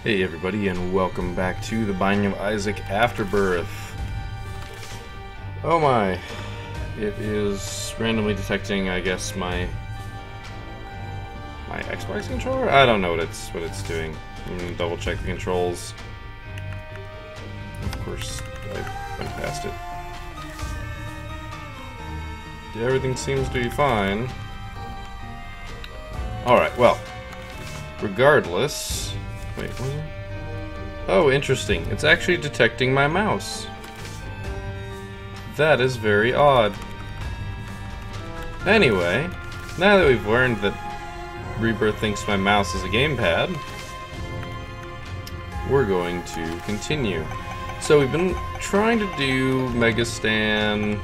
Hey everybody, and welcome back to the Binding of Isaac Afterbirth. Oh my, it is randomly detecting, I guess, my Xbox controller? I don't know what it's doing. I'm gonna double check the controls. Of course, I went past it. Yeah, everything seems to be fine. Alright, well, regardless... Wait, what? Oh, interesting. It's actually detecting my mouse. That is very odd. Anyway, now that we've learned that Rebirth thinks my mouse is a gamepad, we're going to continue. So we've been trying to do Mega Stan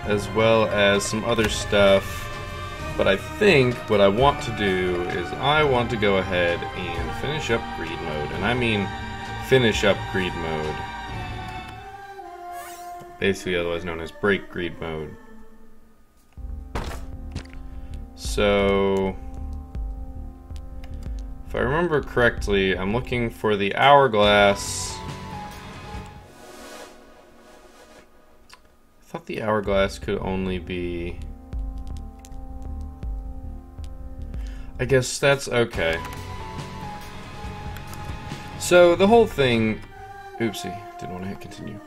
as well as some other stuff. But I think what I want to do is I want to go ahead and finish up Greed Mode. And I mean finish up Greed Mode. Basically otherwise known as Break Greed Mode. So... if I remember correctly, I'm looking for the hourglass. I thought the hourglass could only be... I guess that's okay. So the whole thing... Oopsie, didn't want to hit continue.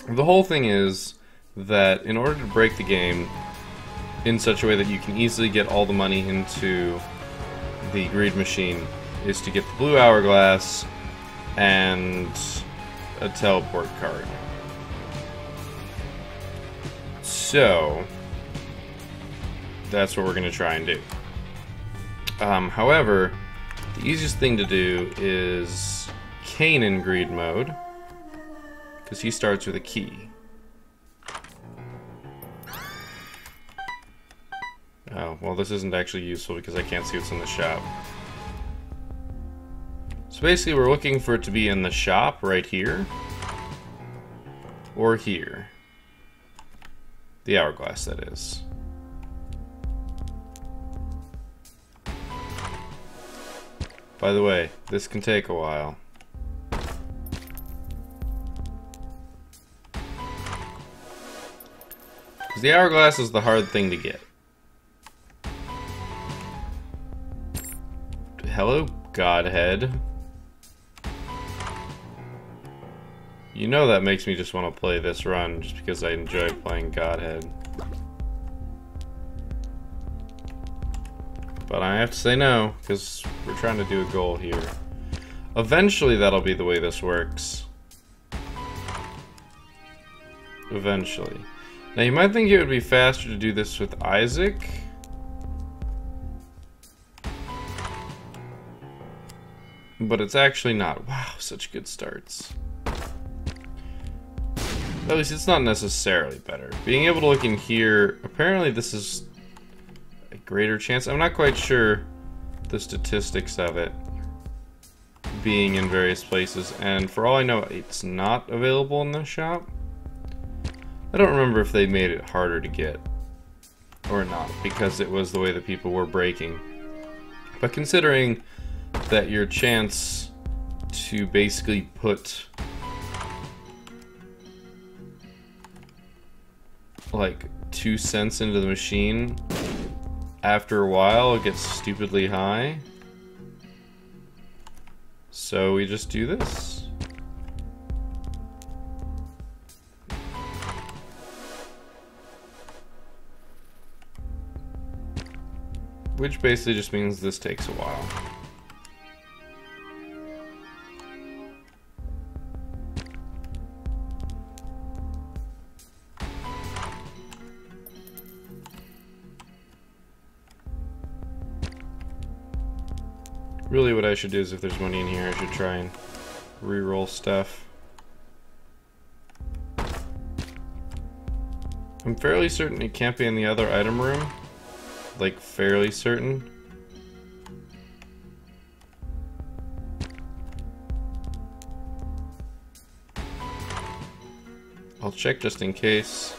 The whole thing is that in order to break the game in such a way that you can easily get all the money into the greed machine is to get the blue hourglass and a teleport card. So that's what we're going to try and do. However, the easiest thing to do is Kane in Greed Mode, because he starts with a key. Oh, well this isn't actually useful because I can't see what's in the shop. So basically we're looking for it to be in the shop right here, or here. The hourglass, that is. By the way, this can take a while. Because the hourglass is the hard thing to get. Hello, Godhead. You know that makes me just want to play this run just because I enjoy playing Godhead. But I have to say no, because we're trying to do a goal here. Eventually that'll be the way this works. Eventually. Now you might think it would be faster to do this with Isaac. But it's actually not. Wow, such good starts. At least it's not necessarily better. Being able to look in here, apparently this is a greater chance. I'm not quite sure the statistics of it being in various places, and for all I know it's not available in the shop. I don't remember if they made it harder to get or not because it was the way that people were breaking. But considering that your chance to basically put like 2 cents into the machine after a while it gets stupidly high. So we just do this. Which basically just means this takes a while. Really what I should do is if there's money in here I should try and re-roll stuff. I'm fairly certain it can't be in the other item room. Like fairly certain. I'll check just in case.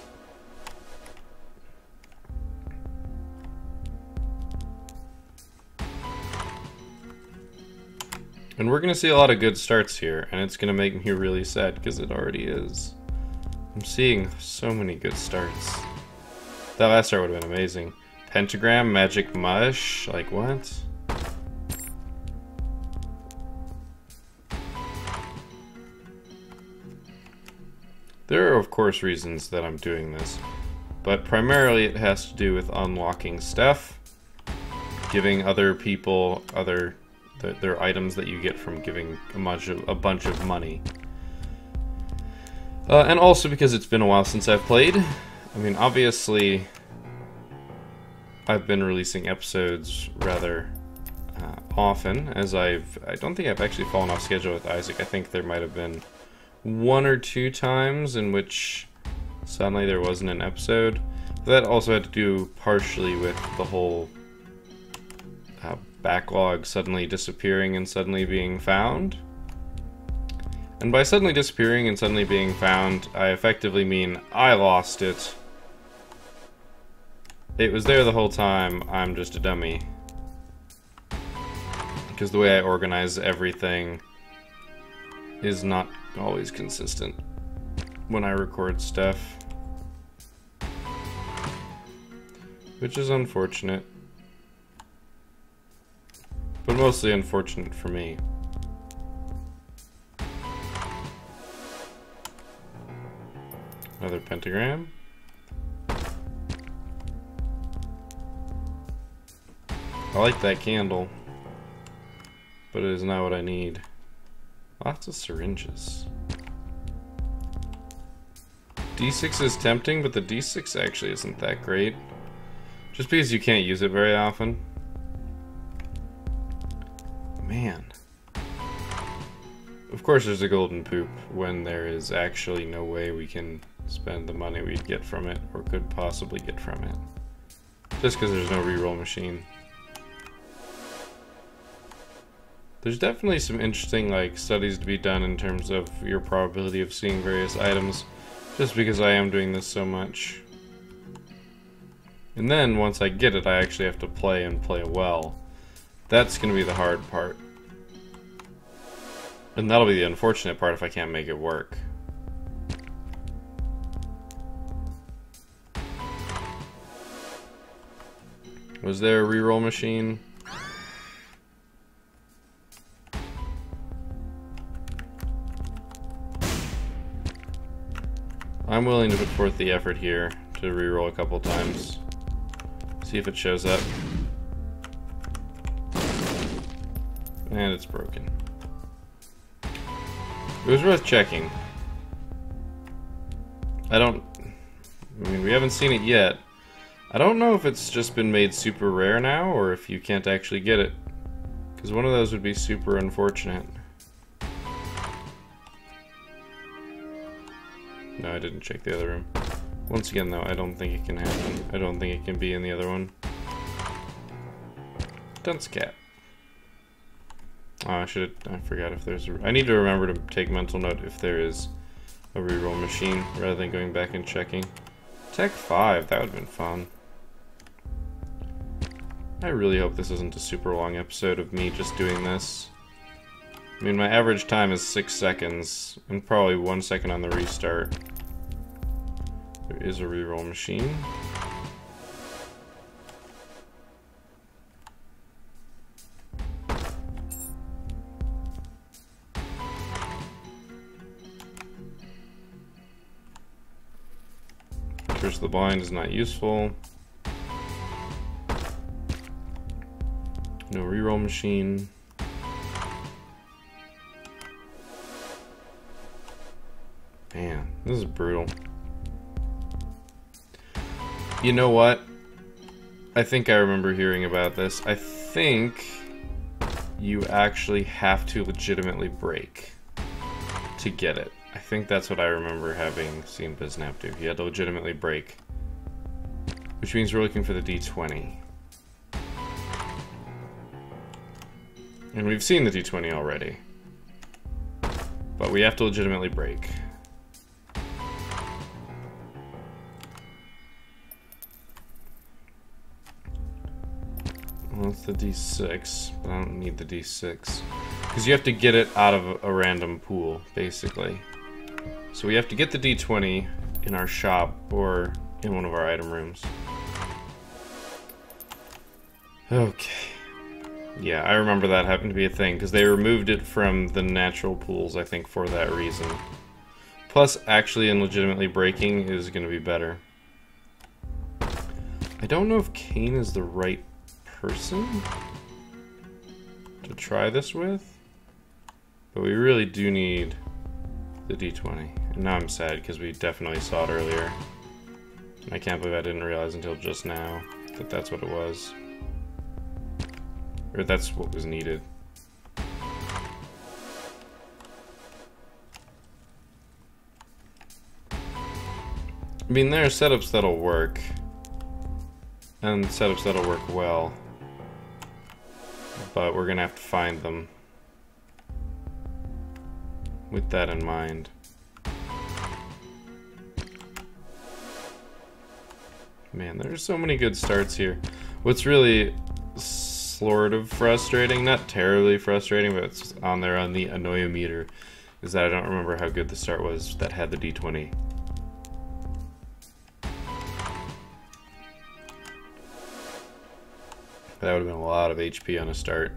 And we're going to see a lot of good starts here, and it's going to make me really sad because it already is. I'm seeing so many good starts. That last start would have been amazing. Pentagram, magic mush, like what? There are of course reasons that I'm doing this, but primarily it has to do with unlocking stuff, giving other people their items that you get from giving a bunch of money. And also because it's been a while since I've played. I mean, obviously, I've been releasing episodes rather often, as I don't think I've actually fallen off schedule with Isaac. I think there might have been 1 or 2 times in which suddenly there wasn't an episode. That also had to do partially with the whole backlog suddenly disappearing and suddenly being found. And by suddenly disappearing and suddenly being found, I effectively mean I lost it. It was there the whole time, I'm just a dummy. Because the way I organize everything is not always consistent when I record stuff. Which is unfortunate. But mostly unfortunate for me. Another pentagram. I like that candle, but it is not what I need. Lots of syringes. D6 is tempting, but the D6 actually isn't that great. Just because you can't use it very often. Man. Of course there's a golden poop when there is actually no way we can spend the money we'd get from it, or could possibly get from it. Just because there's no reroll machine. There's definitely some interesting studies to be done in terms of your probability of seeing various items, just because I am doing this so much. And then once I get it, I actually have to play and play well. That's going to be the hard part. And that'll be the unfortunate part if I can't make it work. Was there a reroll machine? I'm willing to put forth the effort here to reroll a couple times. See if it shows up. And it's broken. It was worth checking. I mean, we haven't seen it yet. I don't know if it's just been made super rare now, or if you can't actually get it. Because one of those would be super unfortunate. No, I didn't check the other room. Once again, though, I don't think it can happen. I don't think it can be in the other one. Dunce cat. Oh, I forgot if there's I need to remember to take mental note if there is a reroll machine, rather than going back and checking. Tech 5, that would have been fun. I really hope this isn't a super long episode of me just doing this. I mean, my average time is 6 seconds, and probably 1 second on the restart. There is a reroll machine. Curse the Blind is not useful. No reroll machine. Man, this is brutal. You know what? I think I remember hearing about this. I think you actually have to legitimately break to get it. I think that's what I remember having seen Biznap do. He had to legitimately break. Which means we're looking for the D20. And we've seen the D20 already. But we have to legitimately break. Well, it's the D6, but I don't need the D6. Because Because you have to get it out of a random pool, basically. So we have to get the D20 in our shop or in one of our item rooms. Okay. Yeah, I remember that happened to be a thing, because they removed it from the natural pools, I think, for that reason. Plus, actually and legitimately breaking is going to be better. I don't know if Kane is the right person to try this with, but we really do need the D20. And now I'm sad, because we definitely saw it earlier. And I can't believe I didn't realize until just now that that's what it was. Or that's what was needed. I mean, there are setups that'll work. And setups that'll work well. But we're gonna have to find them. With that in mind. Man, there's so many good starts here. What's really sort of frustrating, not terribly frustrating, but it's on there on the annoyometer, is that I don't remember how good the start was that had the D20. That would have been a lot of HP on a start.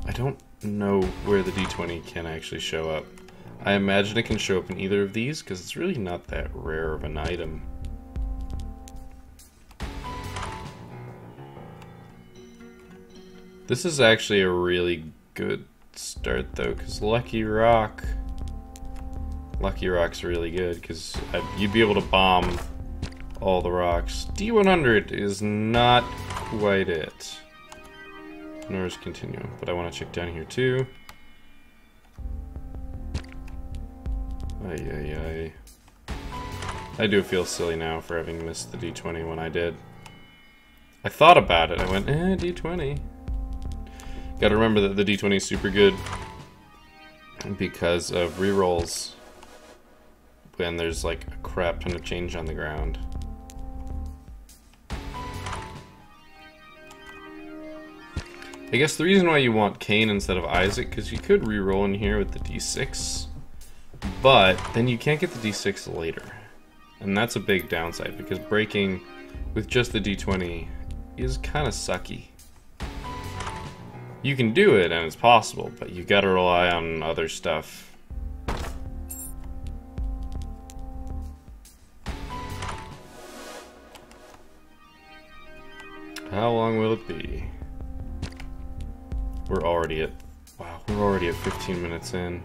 I don't know where the D20 can actually show up. I imagine it can show up in either of these, because it's really not that rare of an item. This is actually a really good start, though, because Lucky Rock's really good, because you'd be able to bomb all the rocks. D100 is not quite it. Nor is Continuum, but I want to check down here, too. Ay. I do feel silly now for having missed the D20 when I did. I thought about it, I went, D20. Gotta remember that the D20 is super good because of rerolls when there's like a crap ton of change on the ground. I guess the reason why you want Kane instead of Isaac, because you could reroll in here with the D6, but then you can't get the D6 later. And that's a big downside, because breaking with just the D20 is kind of sucky. You can do it, and it's possible, but you gotta rely on other stuff. How long will it be? We're already at 15 minutes in.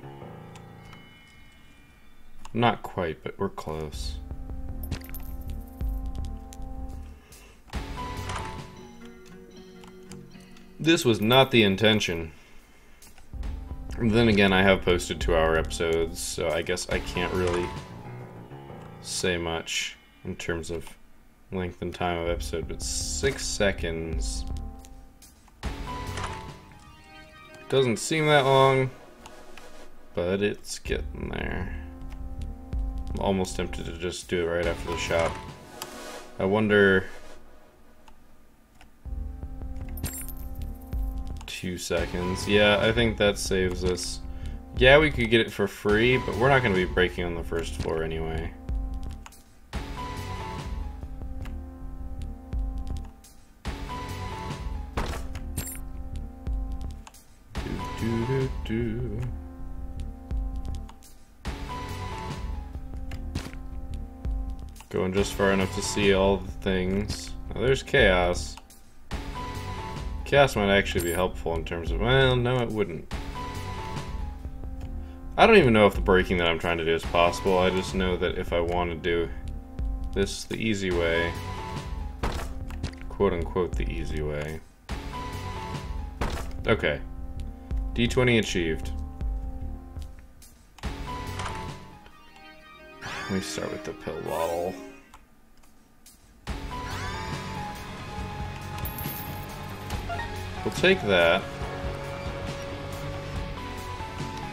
Not quite, but we're close. This was not the intention. Then again, I have posted 2-hour episodes, so I guess I can't really say much in terms of length and time of episode, but 6 seconds doesn't seem that long, but it's getting there. I'm almost tempted to just do it right after the shop. I wonder... 2 seconds. Yeah, I think that saves us. Yeah, we could get it for free, but we're not going to be breaking on the first floor anyway. Going just far enough to see all the things. Now, there's Chaos. Chaos might actually be helpful in terms of, well, no, it wouldn't. I don't even know if the breaking that I'm trying to do is possible. I just know that if I want to do this the easy way, quote-unquote the easy way. Okay. D20 achieved. Let me start with the pill bottle. We'll take that.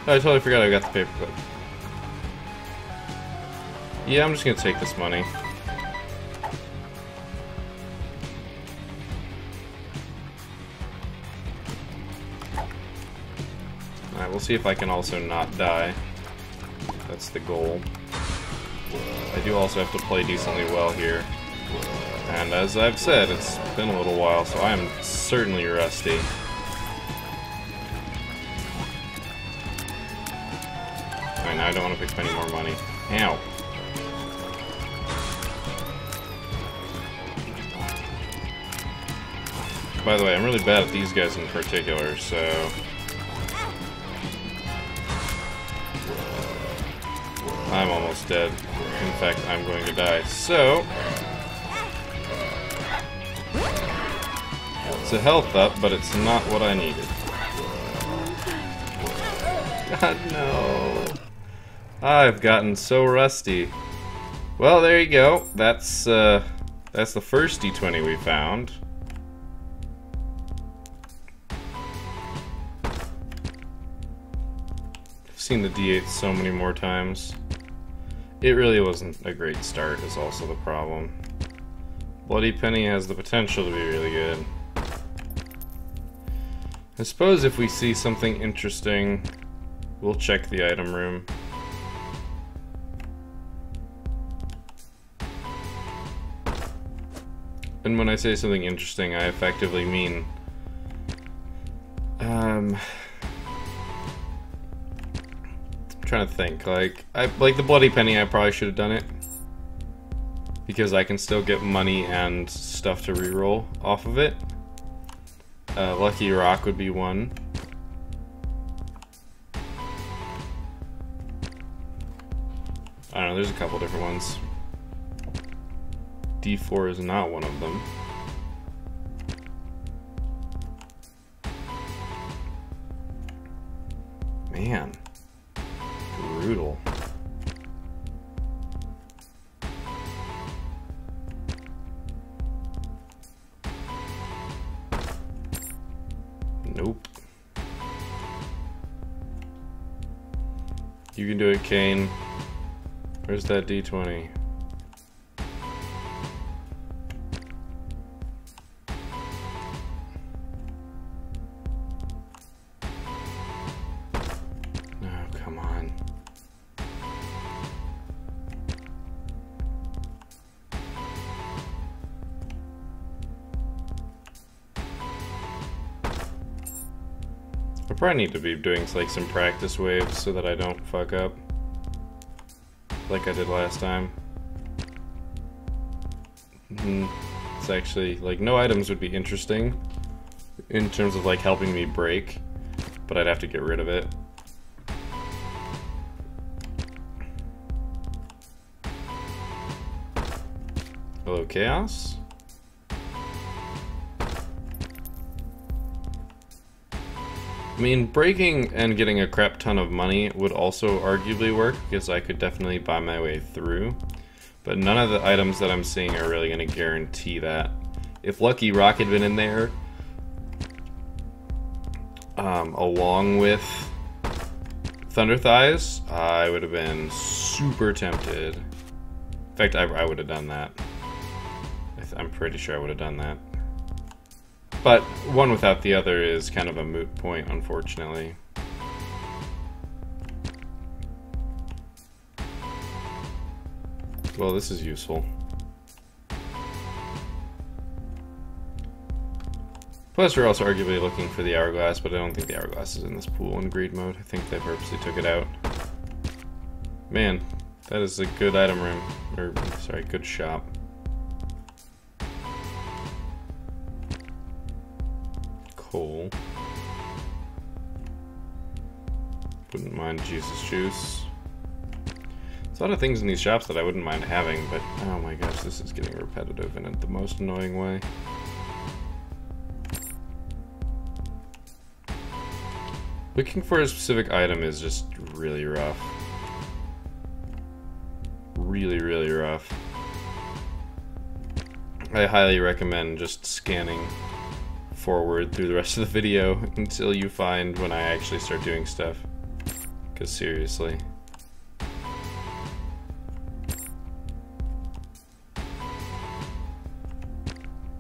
Oh, I totally forgot I got the paperclip. Yeah, I'm just gonna take this money. we'll see if I can also not die. That's the goal. I do also have to play decently well here. And as I've said, it's been a little while, so I am certainly rusty. Alright, now I don't want to pick any more money. Ow. By the way, I'm really bad at these guys in particular, so... I'm almost dead. In fact, I'm going to die. So... it's a health up, but it's not what I needed. God, no. I've gotten so rusty. Well, there you go. That's the first D20 we found. I've seen the D8 so many more times. It really wasn't a great start, is also the problem. Bloody Penny has the potential to be really good. I suppose if we see something interesting, we'll check the item room. And when I say something interesting, I effectively mean... I'm trying to think, like the Bloody Penny, I probably should have done it. Because I can still get money and stuff to reroll off of it. Lucky Rock would be one. I don't know, there's a couple different ones. D4 is not one of them. Man. Brutal. Nope. You can do it, Kane. Where's that D20? Oh, come on. I probably need to be doing like some practice waves so that I don't fuck up like I did last time. It's actually like no items would be interesting in terms of like helping me break, but I'd have to get rid of it. Hello, Chaos? I mean, breaking and getting a crap ton of money would also arguably work, because I could definitely buy my way through. But none of the items that I'm seeing are really going to guarantee that. If Lucky Rock had been in there, along with Thunder Thighs, I would have been super tempted. In fact, I would have done that. I'm pretty sure I would have done that. But one without the other is kind of a moot point, unfortunately. Well, this is useful. Plus, we're also arguably looking for the hourglass, but I don't think the hourglass is in this pool in greed mode. I think they purposely took it out. Man, that is a good item room. Or, sorry, good shop. Coal. Wouldn't mind Jesus Juice. There's a lot of things in these shops that I wouldn't mind having, but oh my gosh, this is getting repetitive in the most annoying way. Looking for a specific item is just really rough. Really, really rough. I highly recommend just scanning forward through the rest of the video until you find when I actually start doing stuff. Because seriously.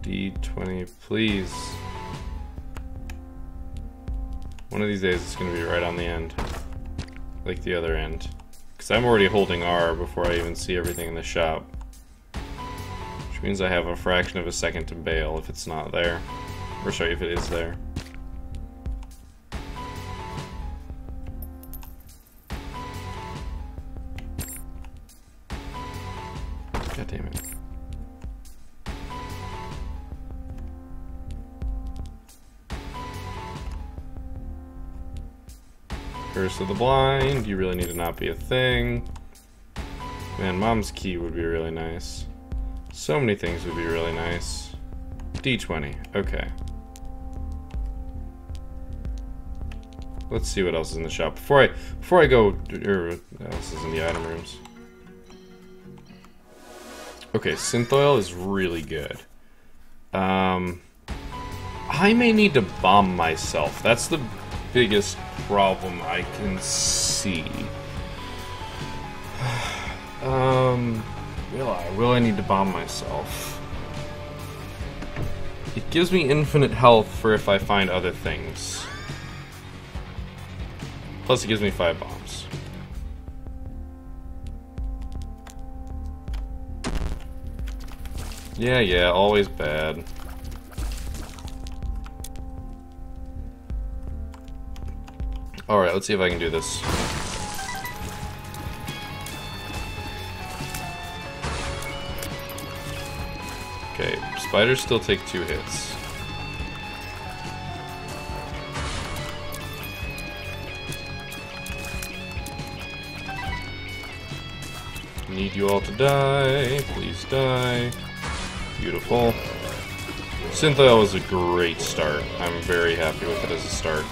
D20, please. One of these days it's gonna be right on the end. Like the other end. Because I'm already holding R before I even see everything in the shop. Which means I have a fraction of a second to bail if it's not there. Or sorry, if it is there. God damn it. Curse of the Blind, you really need to not be a thing. Man, Mom's Key would be really nice. So many things would be really nice. D20, okay. Let's see what else is in the shop. Before I go, what else is in the item rooms? Okay, synth oil is really good. I may need to bomb myself. That's the biggest problem I can see. Will I need to bomb myself? It gives me infinite health for if I find other things. Plus it gives me 5 bombs. Yeah, always bad. Alright, let's see if I can do this. Okay, spiders still take 2 hits. Need you all to die. Please die. Beautiful. Synth oil is a great start. I'm very happy with it as a start.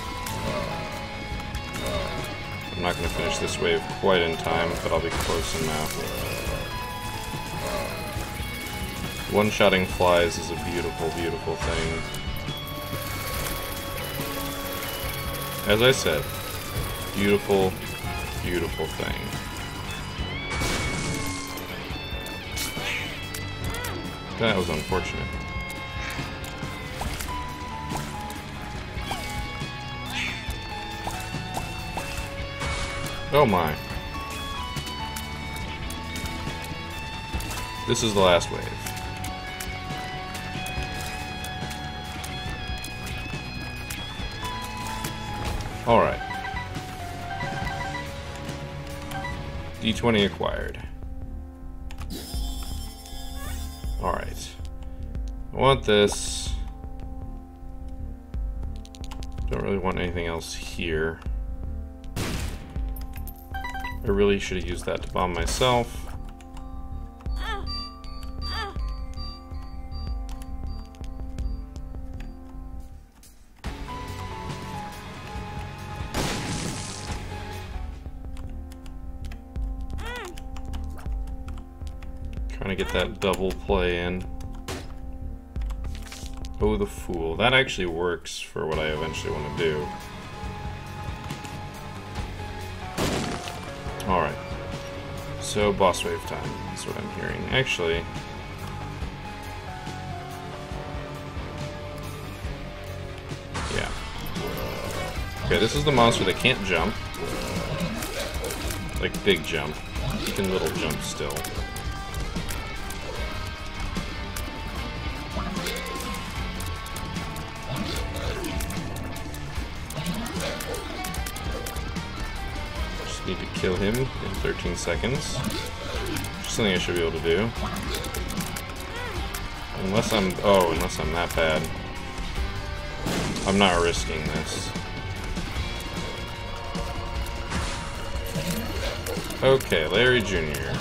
I'm not going to finish this wave quite in time, but I'll be close enough. One-shotting flies is a beautiful, beautiful thing. As I said, beautiful, beautiful thing. That was unfortunate. Oh my. This is the last wave. Alright. D20 acquired. Alright. I want this. Don't really want anything else here. I really should have used that to bomb myself. Trying to get that double play in. Oh, the Fool. That actually works for what I eventually want to do. Alright. So, boss wave time. That's what I'm hearing. Actually... yeah. Okay, this is the monster that can't jump. Like, big jump. He can little jump still. Need to kill him in 13 seconds. Something I should be able to do. Unless I'm that bad. I'm not risking this. Okay, Larry Jr.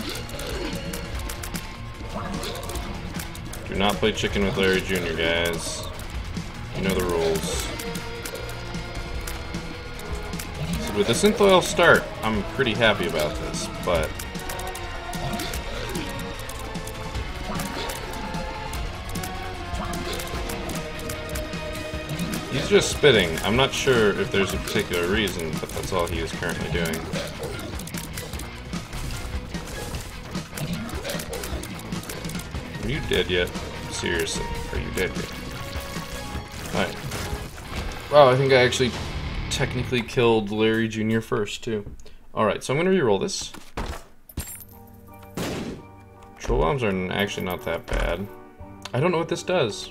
Do not play chicken with Larry Jr., guys. You know the rules. With the synth oil start, I'm pretty happy about this, but he's just spitting. I'm not sure if there's a particular reason, but that's all he is currently doing. Are you dead yet? Seriously, are you dead yet? Alright. Wow, I think I actually technically killed Larry Jr. first, too. Alright, so I'm going to reroll this. Troll bombs are actually not that bad. I don't know what this does.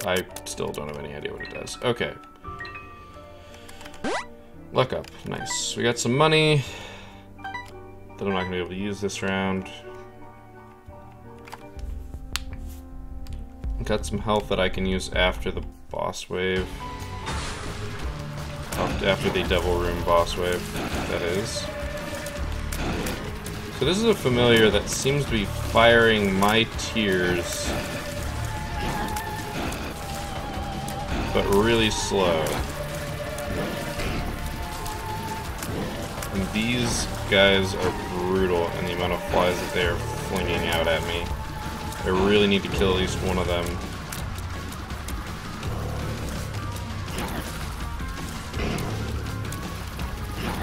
I still don't have any idea what it does. Okay. Luck up. Nice. We got some money that I'm not going to be able to use this round. Got some health that I can use after the boss wave. After the Devil Room boss wave, that is. So this is a familiar that seems to be firing my tears, but really slow. And these guys are brutal in the amount of flies that they are flinging out at me. I really need to kill at least one of them.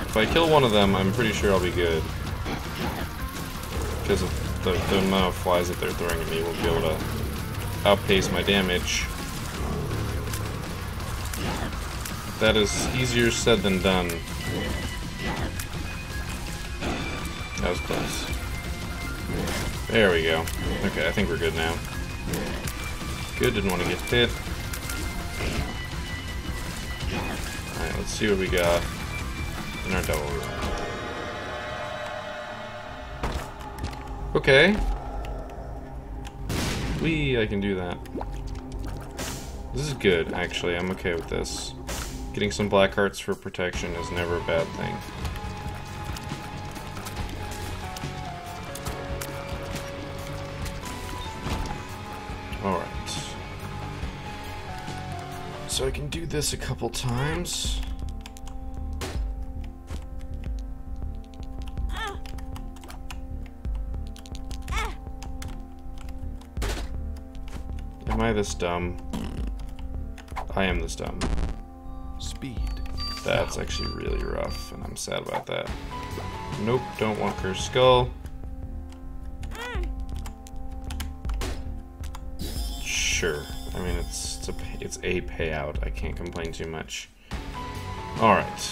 If I kill one of them, I'm pretty sure I'll be good. Because of the amount of flies that they're throwing at me, we'll be able to outpace my damage. That is easier said than done. That was close. There we go. Okay, I think we're good now. Good, didn't want to get hit. Alright, let's see what we got in our Devil Room. Okay. I can do that. This is good, actually. I'm okay with this. Getting some black hearts for protection is never a bad thing. Alright. So I can do this a couple times. Am I this dumb? I am this dumb. Speed. That's actually really rough, and I'm sad about that. Nope, don't want Cursed Skull. Sure. I mean, it's a payout. I can't complain too much. All right.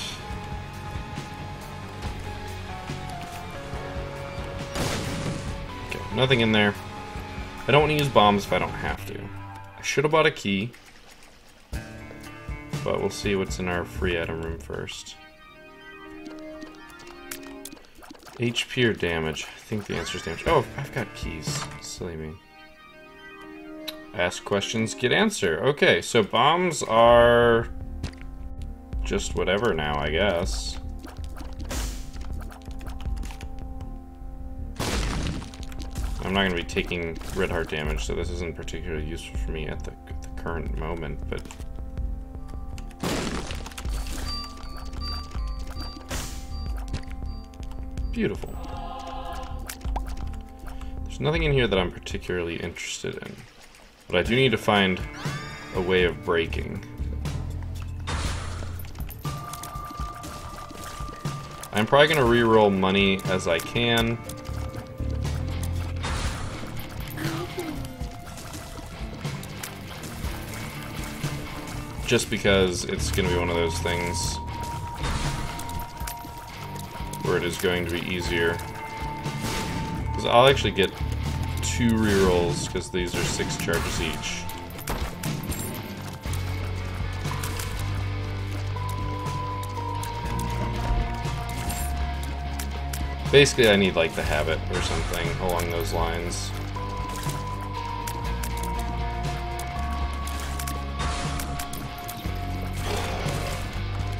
Okay, nothing in there. I don't want to use bombs if I don't have to. I should have bought a key, but we'll see what's in our free item room first. HP or damage? I think the answer is damage. Oh, I've got keys. Silly me. Ask questions, get answer. Okay, so bombs are just whatever now, I guess. I'm not going to be taking red heart damage, so this isn't particularly useful for me at the current moment, but... Beautiful. There's nothing in here that I'm particularly interested in, but I do need to find a way of breaking. I'm probably going to re-roll money as I can. Just because it's going to be one of those things where it is going to be easier. Because I'll actually get 2 rerolls because these are 6 charges each. Basically, I need like the habit or something along those lines.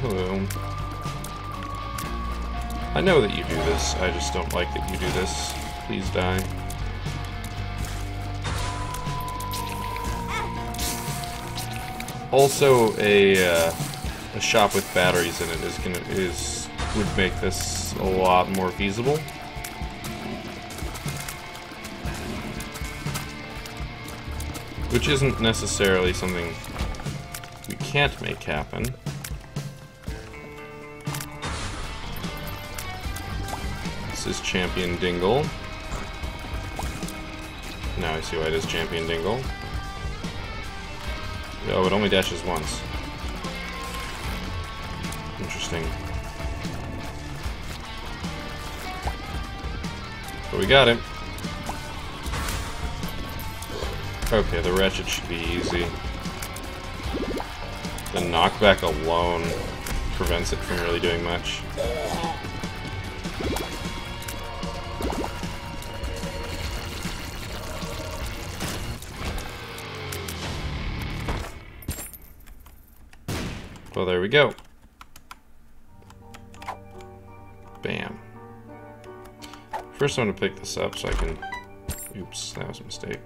Hello. I know that you do this, I just don't like that you do this. Please die. Also, a shop with batteries in it would make this a lot more feasible. Which isn't necessarily something we can't make happen. This is Champion Dingle. Now I see why it is Champion Dingle. Oh, it only dashes once. Interesting. But we got him. Okay, the wretched should be easy. The knockback alone prevents it from really doing much. Well, there we go. Bam. First I'm gonna pick this up so I can... Oops, that was a mistake.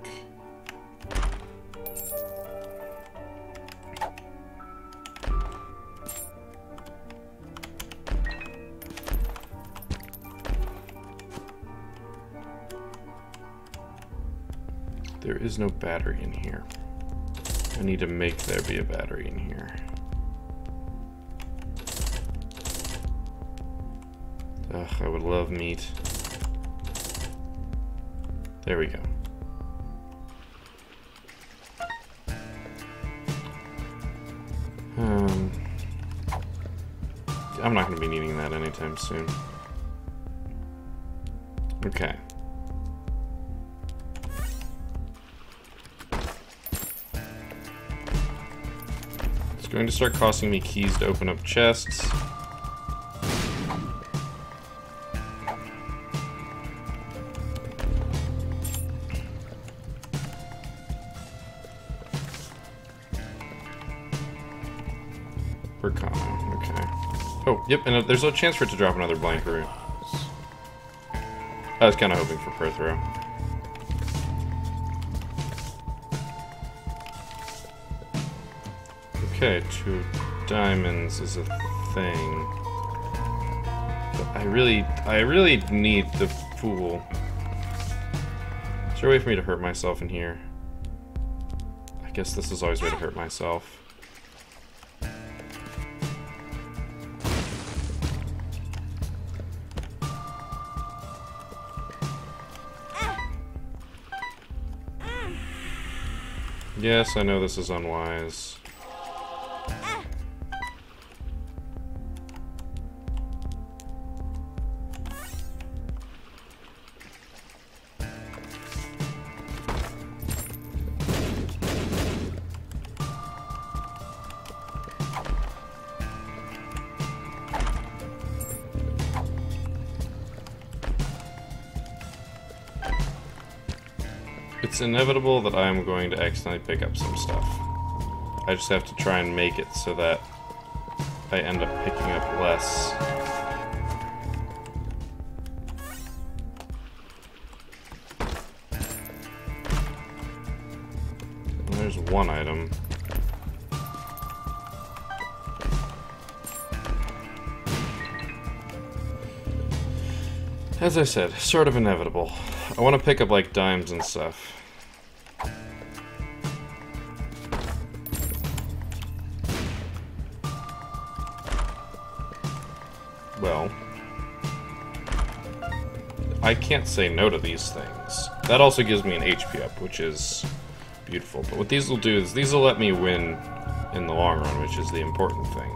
There is no battery in here. I need to make there be a battery in here. Ugh, I would love meat. There we go. I'm not going to be needing that anytime soon. Okay. It's going to start costing me keys to open up chests. Okay. Oh, yep, and there's a chance for it to drop another blank root. I was kind of hoping for Perth Row. Okay, 2 diamonds is a thing. But I really need the Fool. Is there a way for me to hurt myself in here? I guess this is always a way to hurt myself. Yes, I know this is unwise. It's inevitable that I'm going to accidentally pick up some stuff. I just have to try and make it so that I end up picking up less. Well, there's one item. As I said, sort of inevitable. I want to pick up like dimes and stuff. Well, I can't say no to these things. That also gives me an HP up, which is beautiful. But what these will do is these will let me win in the long run, which is the important thing.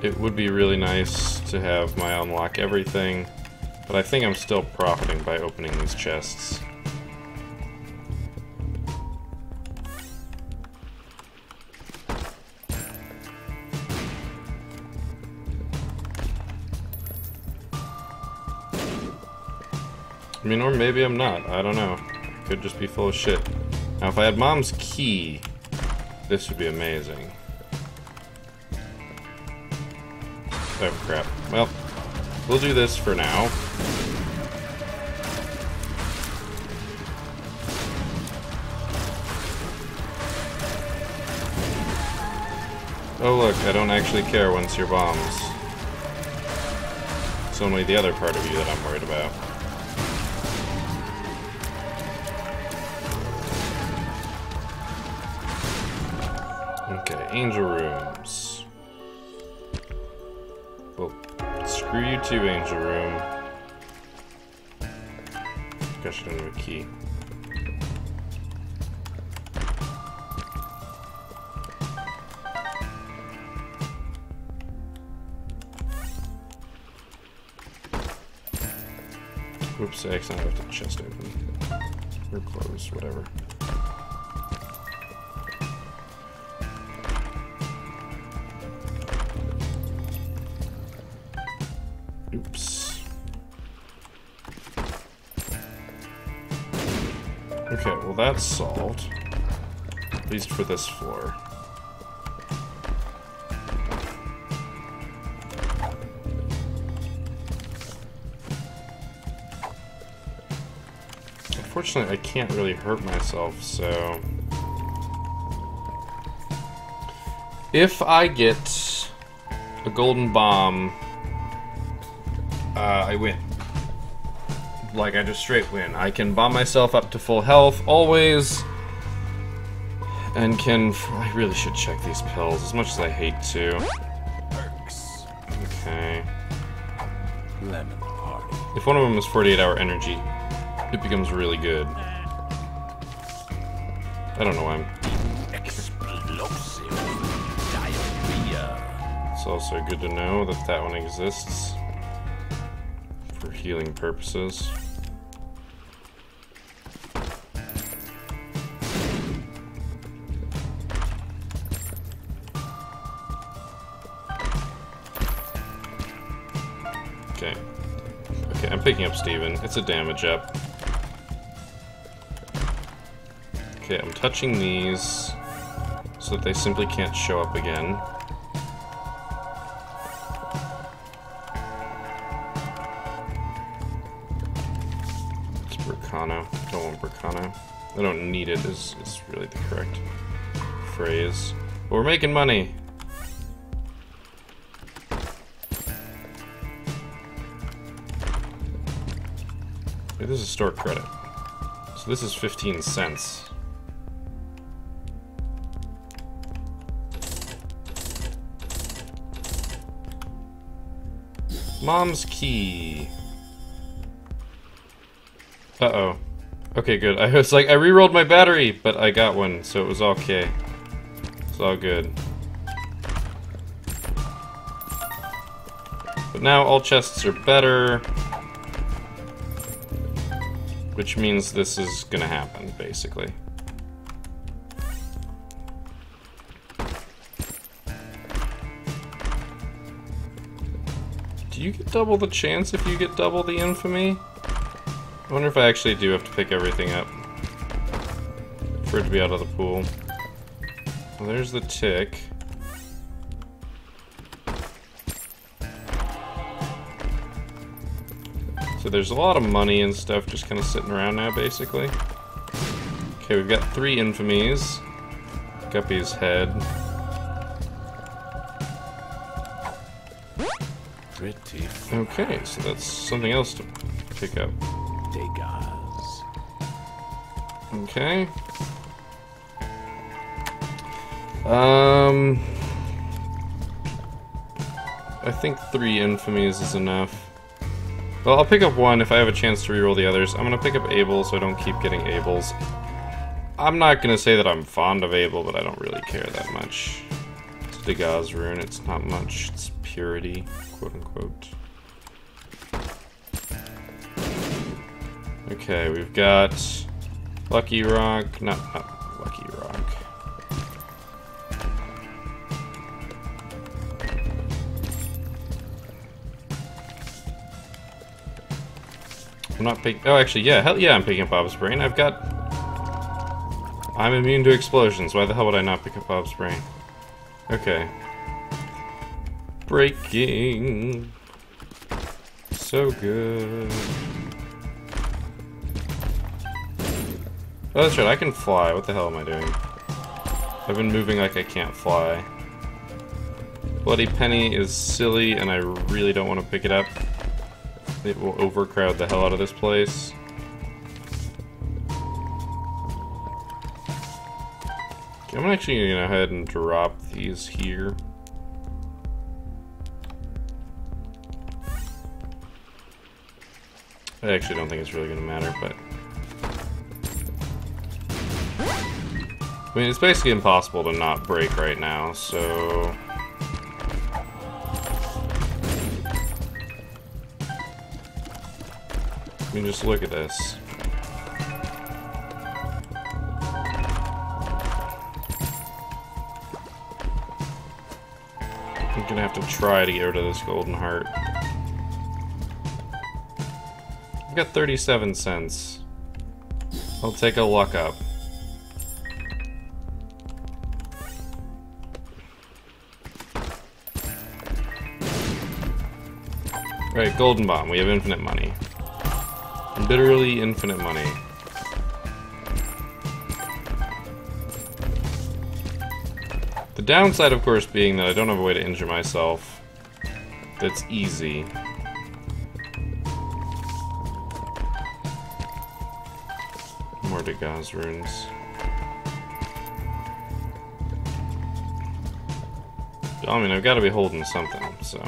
It would be really nice to have my unlock everything, but I think I'm still profiting by opening these chests. I mean, or maybe I'm not. I don't know. I could just be full of shit. Now, if I had Mom's key, this would be amazing. Oh, crap. Well, we'll do this for now. Oh, look, I don't actually care once you're bombs. It's only the other part of you that I'm worried about. Okay, angel rooms. Well, screw you too, angel room. Gosh, I don't have a key. Oops, I accidentally left the chest open. Or closed, whatever. Oops. Okay, well that's solved. At least for this floor. Unfortunately, I can't really hurt myself, so... If I get a golden bomb, I win. Like, I just straight win. I can bomb myself up to full health, always, and can... I really should check these pills, as much as I hate to. Okay. Lemon party. If one of them is 48-hour energy, it becomes really good. I don't know why I'm... Explosive diarrhea. It's also good to know that that one exists for healing purposes. Okay. Okay, I'm picking up Steven. It's a damage up. Okay, I'm touching these so that they simply can't show up again. It's Bricano. Don't want Bricano. I don't need it is really the correct phrase. But we're making money! Wait, this is store credit. So this is 15 cents. Mom's key. Uh-oh. Okay, good. I was like, I re-rolled my battery, but I got one, so it was okay. It's all good. But now all chests are better. Which means this is gonna happen, basically. Do you get double the chance if you get double the infamy? I wonder if I actually do have to pick everything up for it to be out of the pool. Well, there's the tick. So there's a lot of money and stuff just kind of sitting around now, basically. Okay, we've got 3 infamies. Guppy's head. Pretty Okay, so that's something else to pick up. Degas. Okay. I think 3 infamies is enough. Well, I'll pick up 1 if I have a chance to reroll the others. I'm gonna pick up Abel so I don't keep getting Abels. I'm not gonna say that I'm fond of Abel, but I don't really care that much. It's Degas rune, it's not much. It's purity, quote unquote. Okay, we've got Lucky Rock, not Lucky Rock. I'm not picking. Oh, actually, yeah, hell yeah, I'm picking up Bob's brain. I'm immune to explosions. Why the hell would I not pick up Bob's brain? Okay. Breaking. So good. Oh, that's right, I can fly. What the hell am I doing? I've been moving like I can't fly. Bloody Penny is silly, and I really don't want to pick it up. It will overcrowd the hell out of this place. I'm actually gonna go ahead and drop these here. I actually don't think it's really gonna matter, but I mean, it's basically impossible to not break right now, so I mean, just look at this. I'm gonna have to try to get rid of this golden heart. I've got 37 cents. I'll take a luck up. Right, golden bomb. We have infinite money. Literally infinite money. The downside, of course, being that I don't have a way to injure myself that's easy. More Degas runes. I mean, I've got to be holding something, so.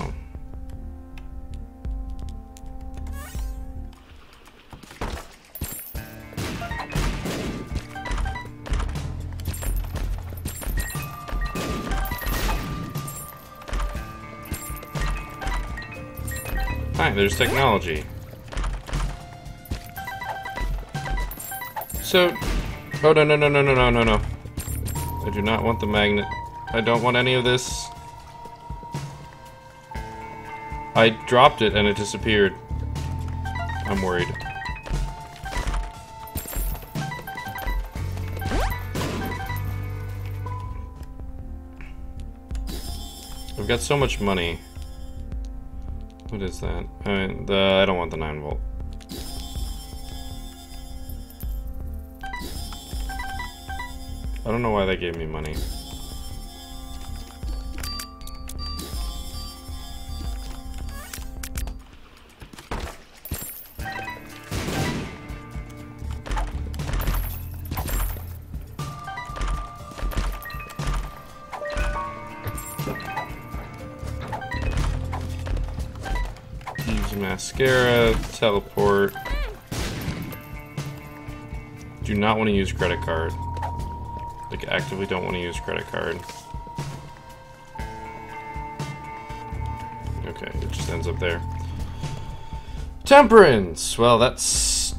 Hi, there's technology. So, oh no no no no no no no no! I do not want the magnet. I don't want any of this. I dropped it and it disappeared. I'm worried. I've got so much money. What is that? I don't want the 9 volt. I don't know why that gave me money. Mascara, teleport. Do not want to use credit card. Like, actively don't want to use credit card. Okay, it just ends up there. Temperance! Well, that's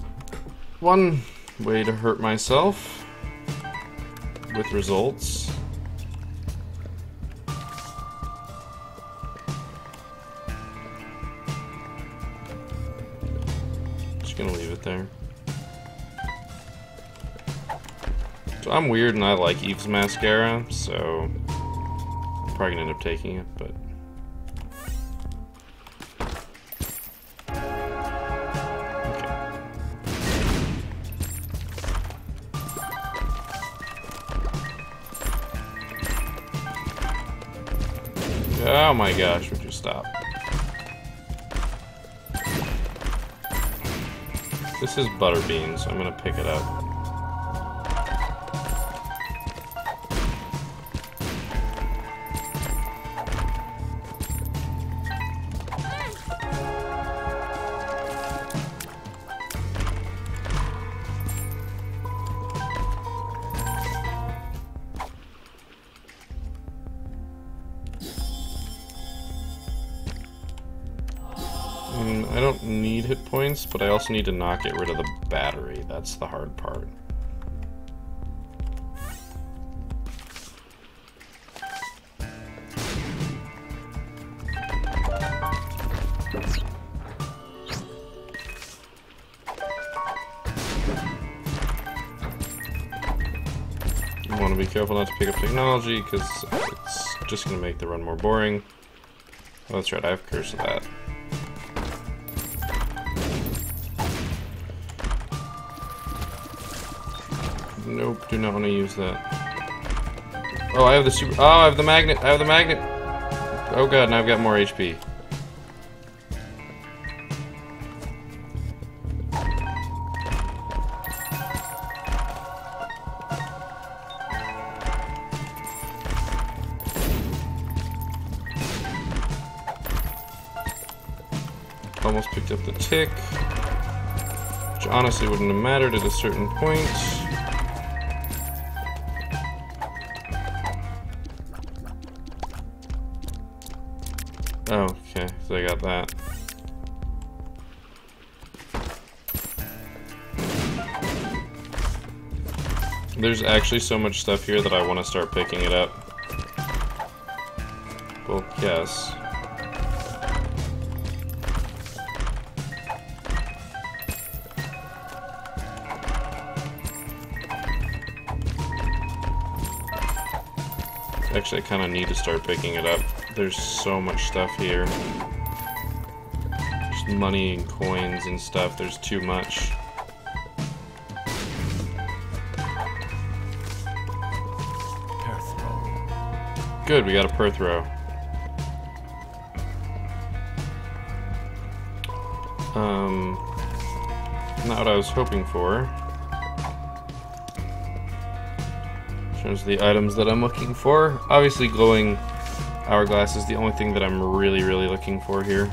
one way to hurt myself with results. Gonna leave it there. So I'm weird and I like Eve's mascara, so I'm probably gonna end up taking it, but okay. Oh my gosh, would you stop? This is butterbean, so I'm gonna pick it up. I don't need hit points, but I also need to not get rid of the battery. That's the hard part. You want to be careful not to pick up technology, because it's just going to make the run more boring. Oh, that's right, I have Curse of that. Nope, do not want to use that. Oh, I have the super. Oh, I have the magnet. I have the magnet. Oh god, now I've got more HP. Almost picked up the tick, which honestly wouldn't have mattered at a certain point. Oh, okay, so I got that. There's actually so much stuff here that I want to start picking it up. Well, yes. Actually, I kind of need to start picking it up. There's so much stuff here. Just money and coins and stuff. There's too much. Good, we got a per throw. Not what I was hoping for. Shows the items that I'm looking for. Obviously, glowing hourglass is the only thing that I'm really looking for here.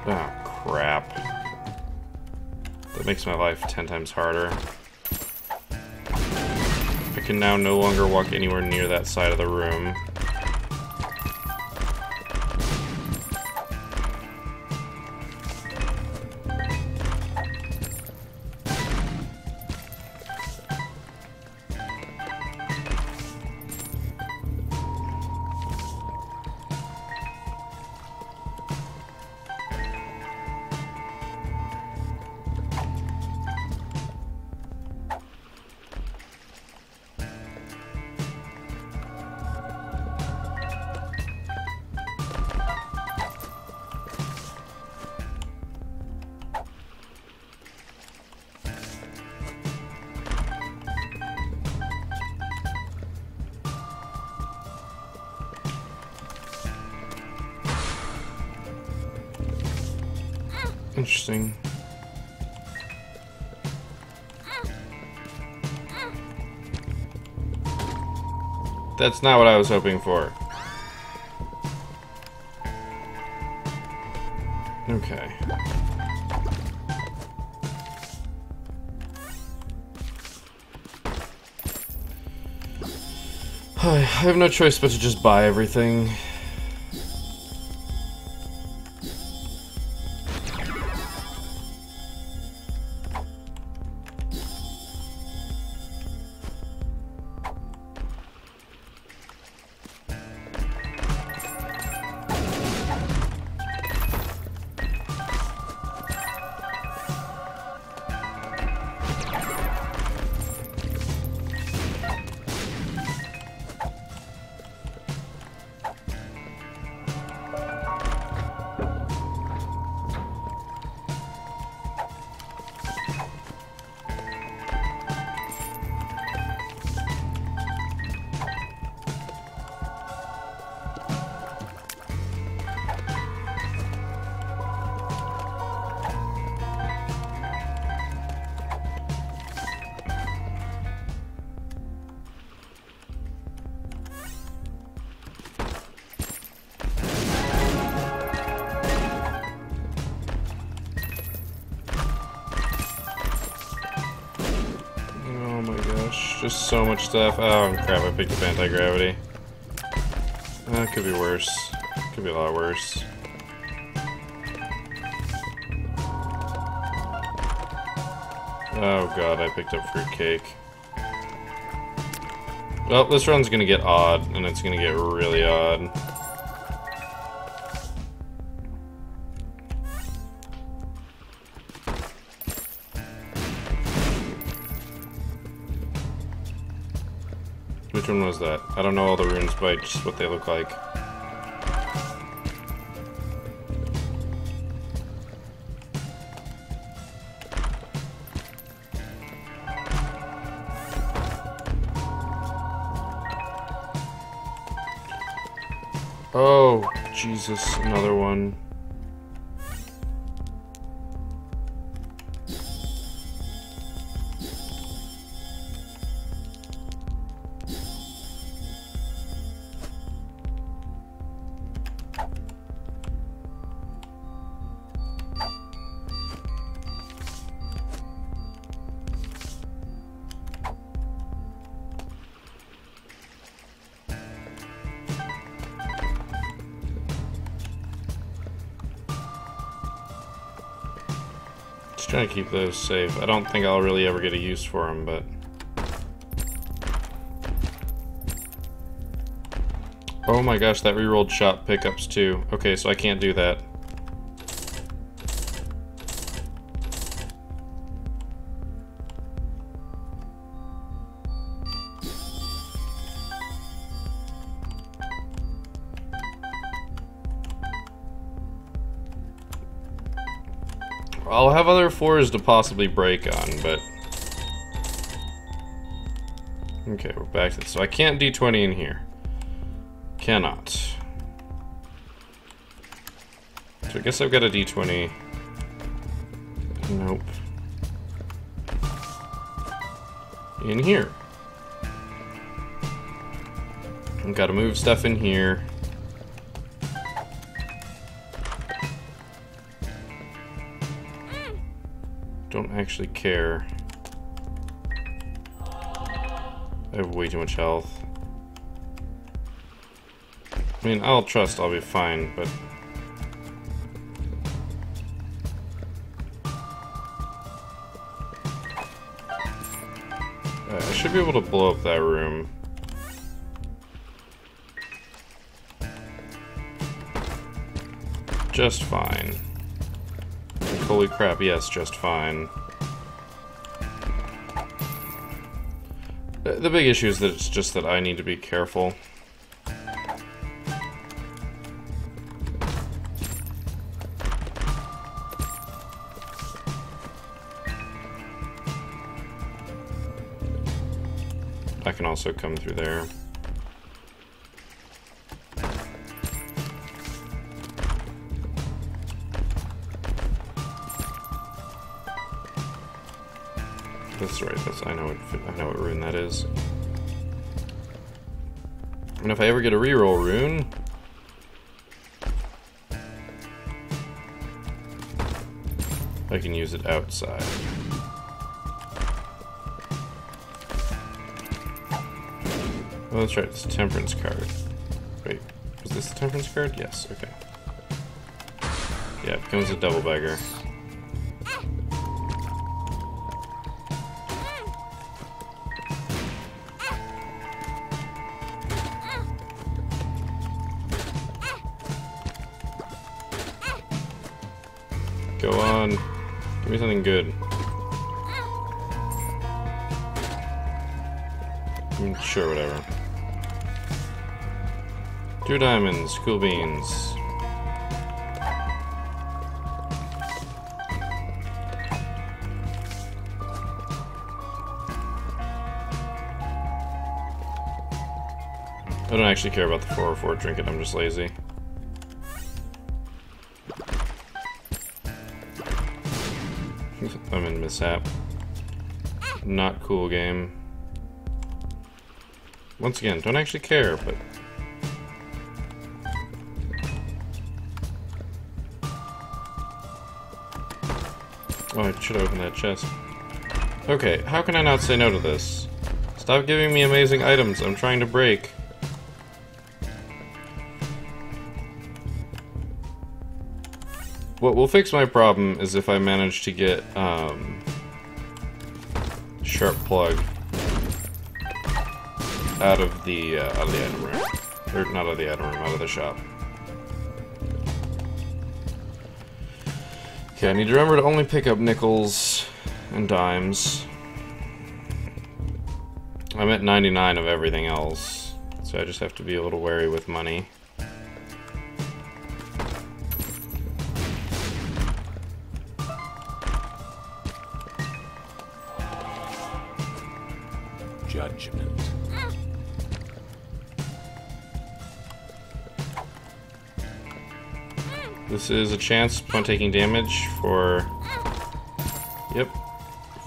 Oh, crap. That makes my life 10 times harder. I can now no longer walk anywhere near that side of the room. Interesting. That's not what I was hoping for. Okay. I have no choice but to just buy everything. Just so much stuff. Oh crap, I picked up anti-gravity. That could be worse. Could be a lot worse. Oh god, I picked up fruitcake. Well, this run's gonna get odd, and it's gonna get really odd. Which one was that? I don't know all the runes by just what they look like. Oh, Jesus, another one. Just trying to keep those safe. I don't think I'll really ever get a use for them, but... Oh my gosh, that rerolled shop pickups too. Okay, so I can't do that. I'll have other 4s to possibly break on, but... Okay, we're back to this. So I can't D20 in here. Cannot. So I guess I've got a D20. Nope. In here. I've got to move stuff in here. Don't actually care. I have way too much health. I mean, I'll trust I'll be fine, but... I should be able to blow up that room. Just fine. Holy crap, yes, just fine. The big issue is that it's just that I need to be careful. I can also come through there. That's right. I know what rune that is. And if I ever get a reroll rune, I can use it outside. Oh, that's right. It's a temperance card. Wait, was this the temperance card? Yes. Okay. Yeah, it becomes a double bagger. Go on. Give me something good. Sure, whatever. 2 diamonds, cool beans. I don't actually care about the 404 trinket, I'm just lazy. I'm in mishap. Not cool game. Once again, don't actually care, but... Oh, I should open that chest. Okay, how can I not say no to this? Stop giving me amazing items I'm trying to break. What will fix my problem is if I manage to get, sharp plug out of the item room. Or not out of the item room, out of the shop. Okay, I need to remember to only pick up nickels and dimes. I'm at 99 of everything else, so I just have to be a little wary with money. Judgment. This is a chance upon taking damage for, yep,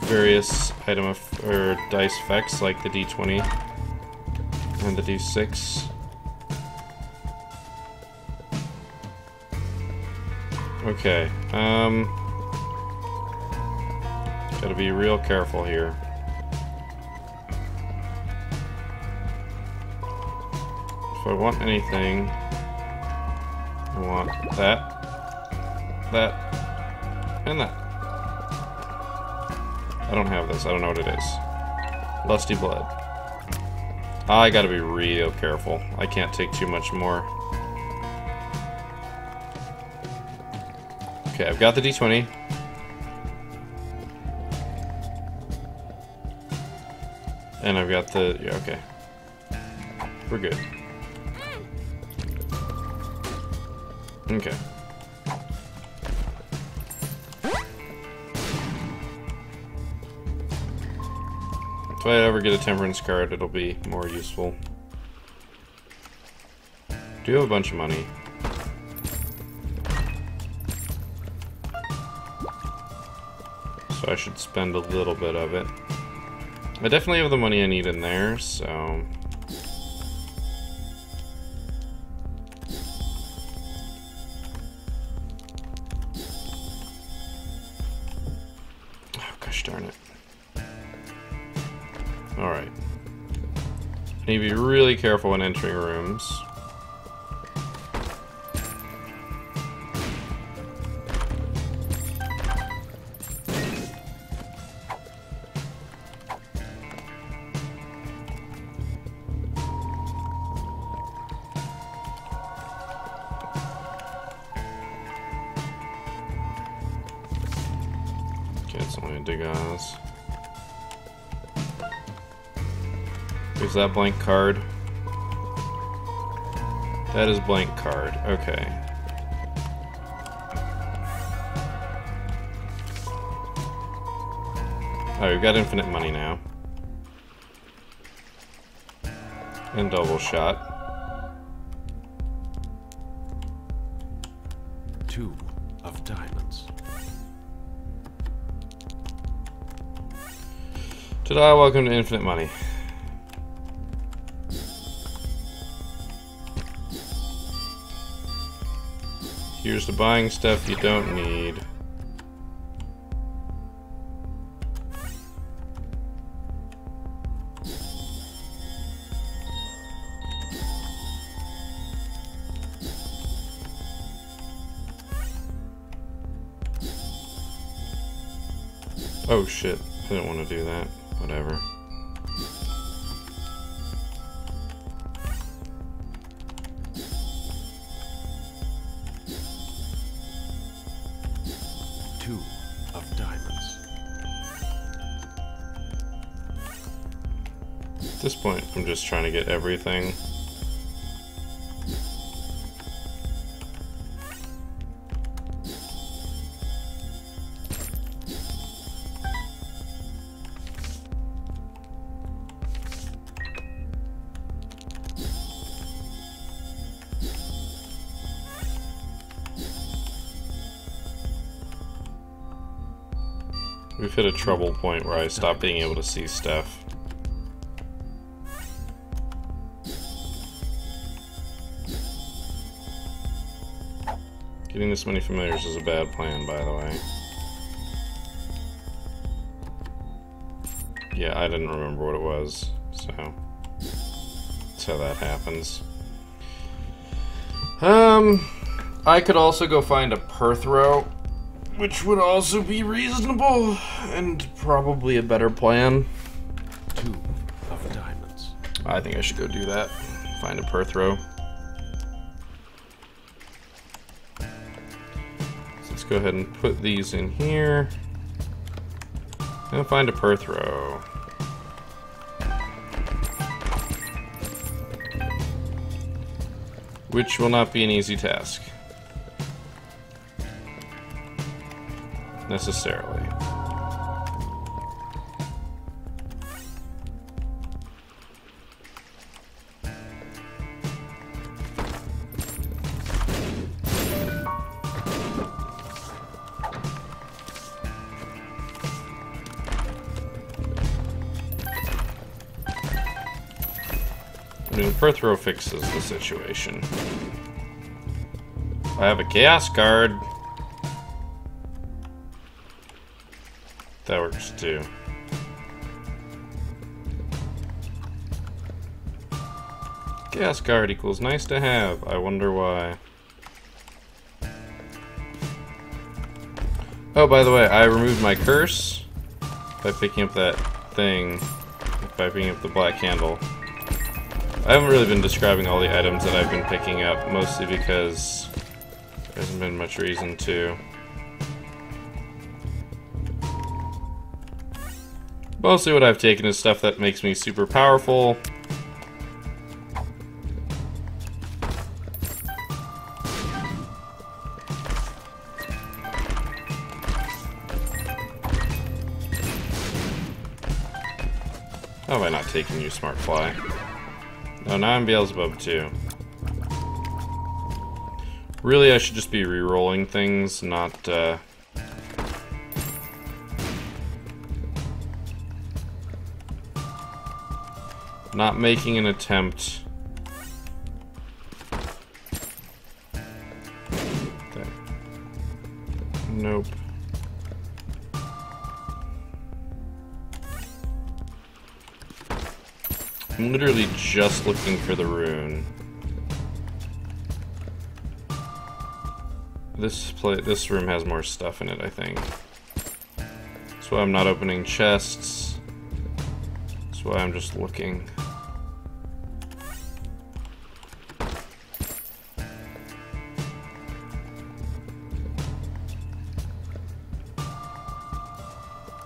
various item or dice effects like the D20 and the D6. Okay, gotta be real careful here. If I want anything, I want that, and that. I don't have this, I don't know what it is. Lusty blood. I gotta be real careful. I can't take too much more. Okay, I've got the D20. And I've got the... yeah, okay. We're good. Okay. If I ever get a temperance card, it'll be more useful. Do have a bunch of money. So I should spend a little bit of it. I definitely have the money I need in there, so... oh, gosh darn it. Alright. I need to be really careful when entering rooms. It's only a Degas. Is that blank card? That is blank card. Okay. Alright, we've got infinite money now. And double shot. 2 of diamonds. Ta-da, welcome to infinite money. Here's to buying stuff you don't need. Oh shit, I didn't want to do that. Whatever. Two of diamonds. At this point, I'm just trying to get everything. We've hit a trouble point where I stop being able to see stuff. Getting this many familiars is a bad plan, by the way. Yeah, I didn't remember what it was, so that's how that happens. I could also go find a Perthrow, which would also be reasonable and probably a better plan. 2 of diamonds. I think I should go do that. Find a Perthrow. So let's go ahead and put these in here. And find a Perthrow. Which will not be an easy task. Necessarily. I mean, Perthrow fixes the situation. I have a Chaos card. That works too. Gas card equals nice to have. I wonder why. Oh, by the way, I removed my curse by picking up that thing, by picking up the black candle. I haven't really been describing all the items that I've been picking up, mostly because there hasn't been much reason to. Mostly what I've taken is stuff that makes me super powerful. How have I not taken you, smart fly? No, now I'm Beelzebub too. Really, I should just be re-rolling things, not not making an attempt. Okay. Nope. I'm literally just looking for the rune. This room has more stuff in it, I think. That's why I'm not opening chests. That's why I'm just looking.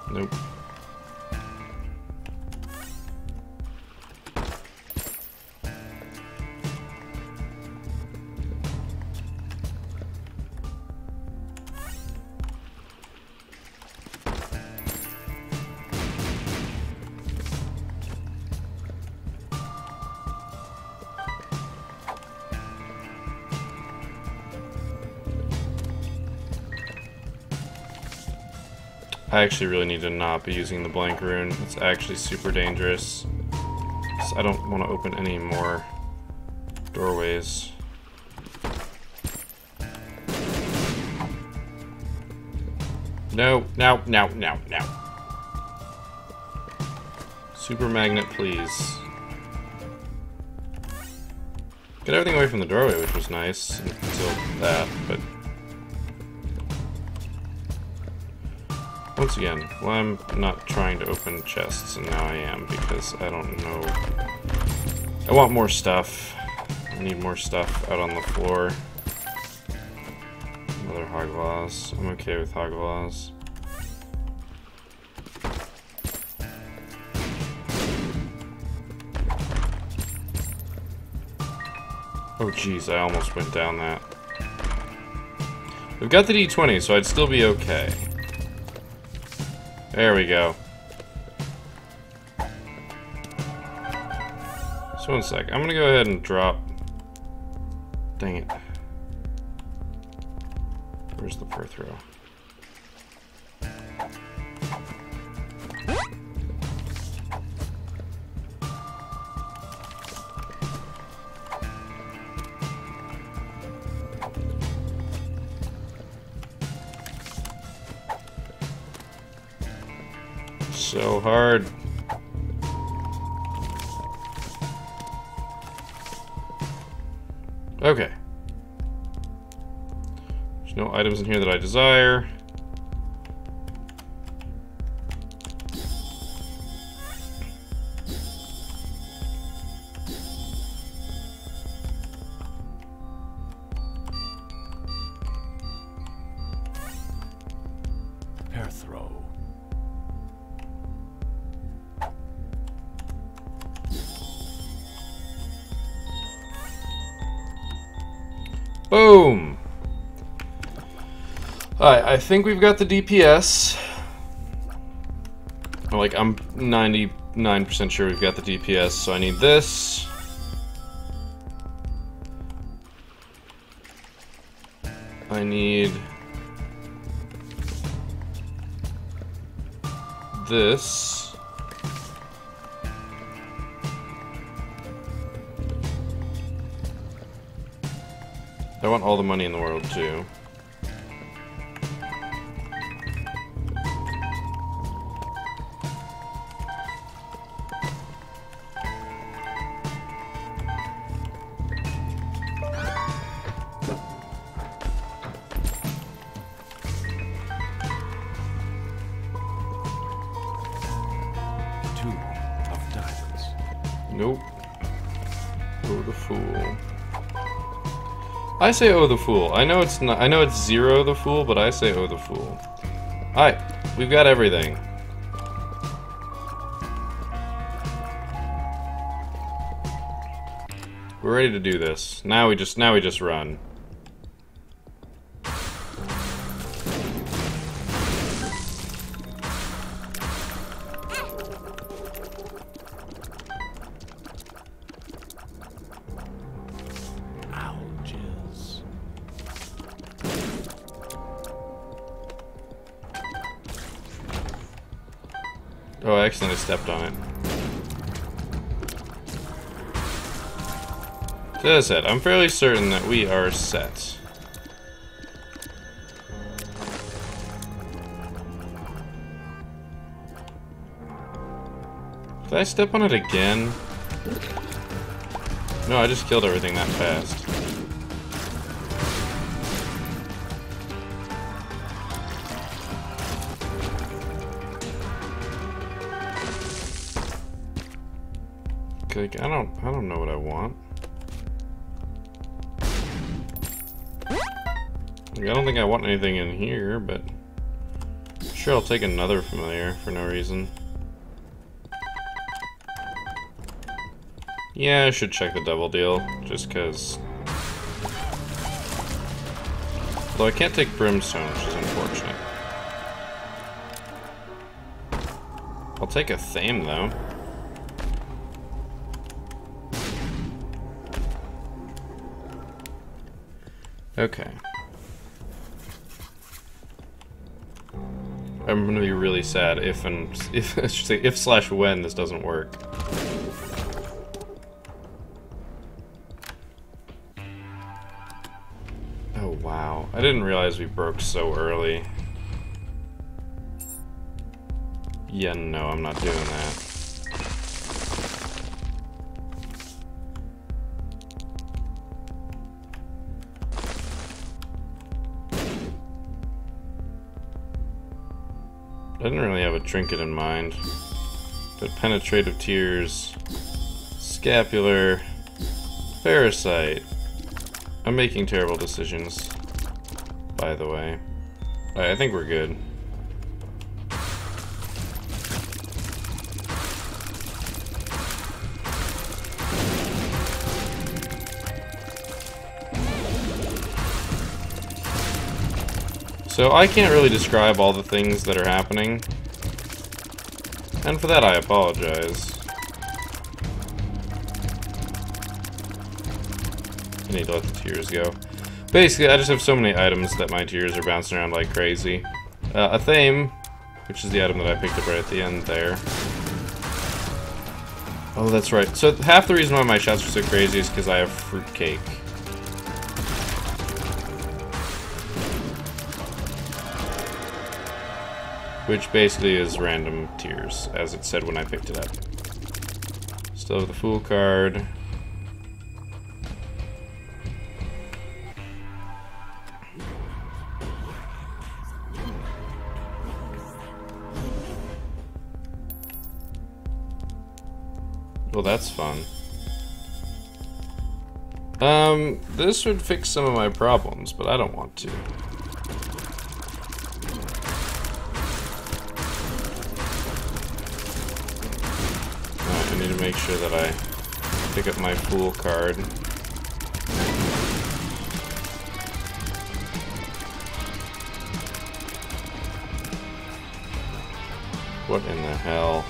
Nope. I actually really need to not be using the blank rune. It's actually super dangerous. So I don't want to open any more doorways. No, no, no, no, no. Super magnet, please. Got everything away from the doorway, which was nice until that, but once again, well, I'm not trying to open chests, and now I am, because I don't know. I want more stuff. I need more stuff out on the floor. Another hourglass. I'm okay with hourglass. Oh geez, I almost went down that. We've got the D20, so I'd still be okay. There we go. So one sec. I'm gonna go ahead and drop. Dang it. Where's the birth row? So hard. Okay. There's no items in here that I desire. Hair throw. Boom! Alright, I think we've got the DPS. Like, I'm 99% sure we've got the DPS, so I need this. I need this. I want all the money in the world, too. Nope. Oh, the fool. I say oh the fool. I know it's not. I know it's 0 the fool, but I say oh the fool. Alright, we've got everything. We're ready to do this. Now we just run. Oh, I accidentally stepped on it. So as I said, I'm fairly certain that we are set. Did I step on it again? No, I just killed everything that fast. Like, I don't know what I want. Like, I don't think I want anything in here, but sure, I'll take another familiar for no reason. Yeah, I should check the double deal, just because. Though I can't take brimstone, which is unfortunate. I'll take a thame though. Okay. I'm gonna be really sad if I should say if/when this doesn't work. Oh wow. I didn't realize we broke so early. Yeah, no, I'm not doing that. I didn't really have a trinket in mind, but penetrative tears, scapular, parasite. I'm making terrible decisions, by the way. Alright, I think we're good. So I can't really describe all the things that are happening, and for that I apologize. I need to let the tears go. Basically, I just have so many items that my tears are bouncing around like crazy. A thame, which is the item that I picked up right at the end there. Oh, that's right. So half the reason why my shots are so crazy is because I have fruitcake. Which basically is random tears, as it said when I picked it up. Still have the Fool card. Well, that's fun. This would fix some of my problems, but I don't want to. I need to make sure that I pick up my Fool card. What in the hell?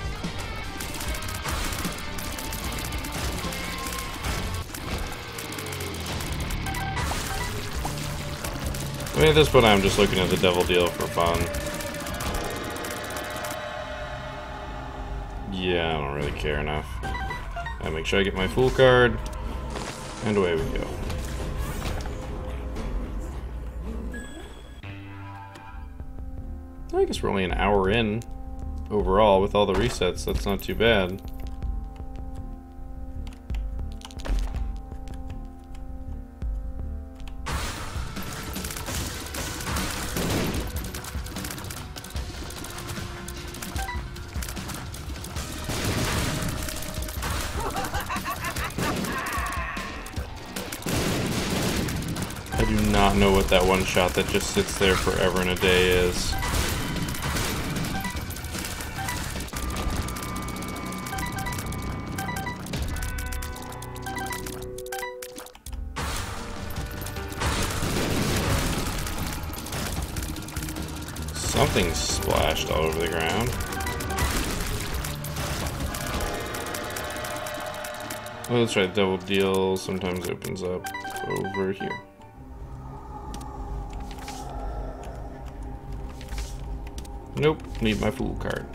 I mean, at this point I'm just looking at the devil deal for fun. Yeah, I don't really care enough. I make sure I get my Fool card, and away we go. I guess we're only an hour in overall with all the resets. That's not too bad. not know what that one shot that just sits there forever and a day is. Something splashed all over the ground. Oh, that's right, double deal sometimes opens up over here. Nope, need my fool card.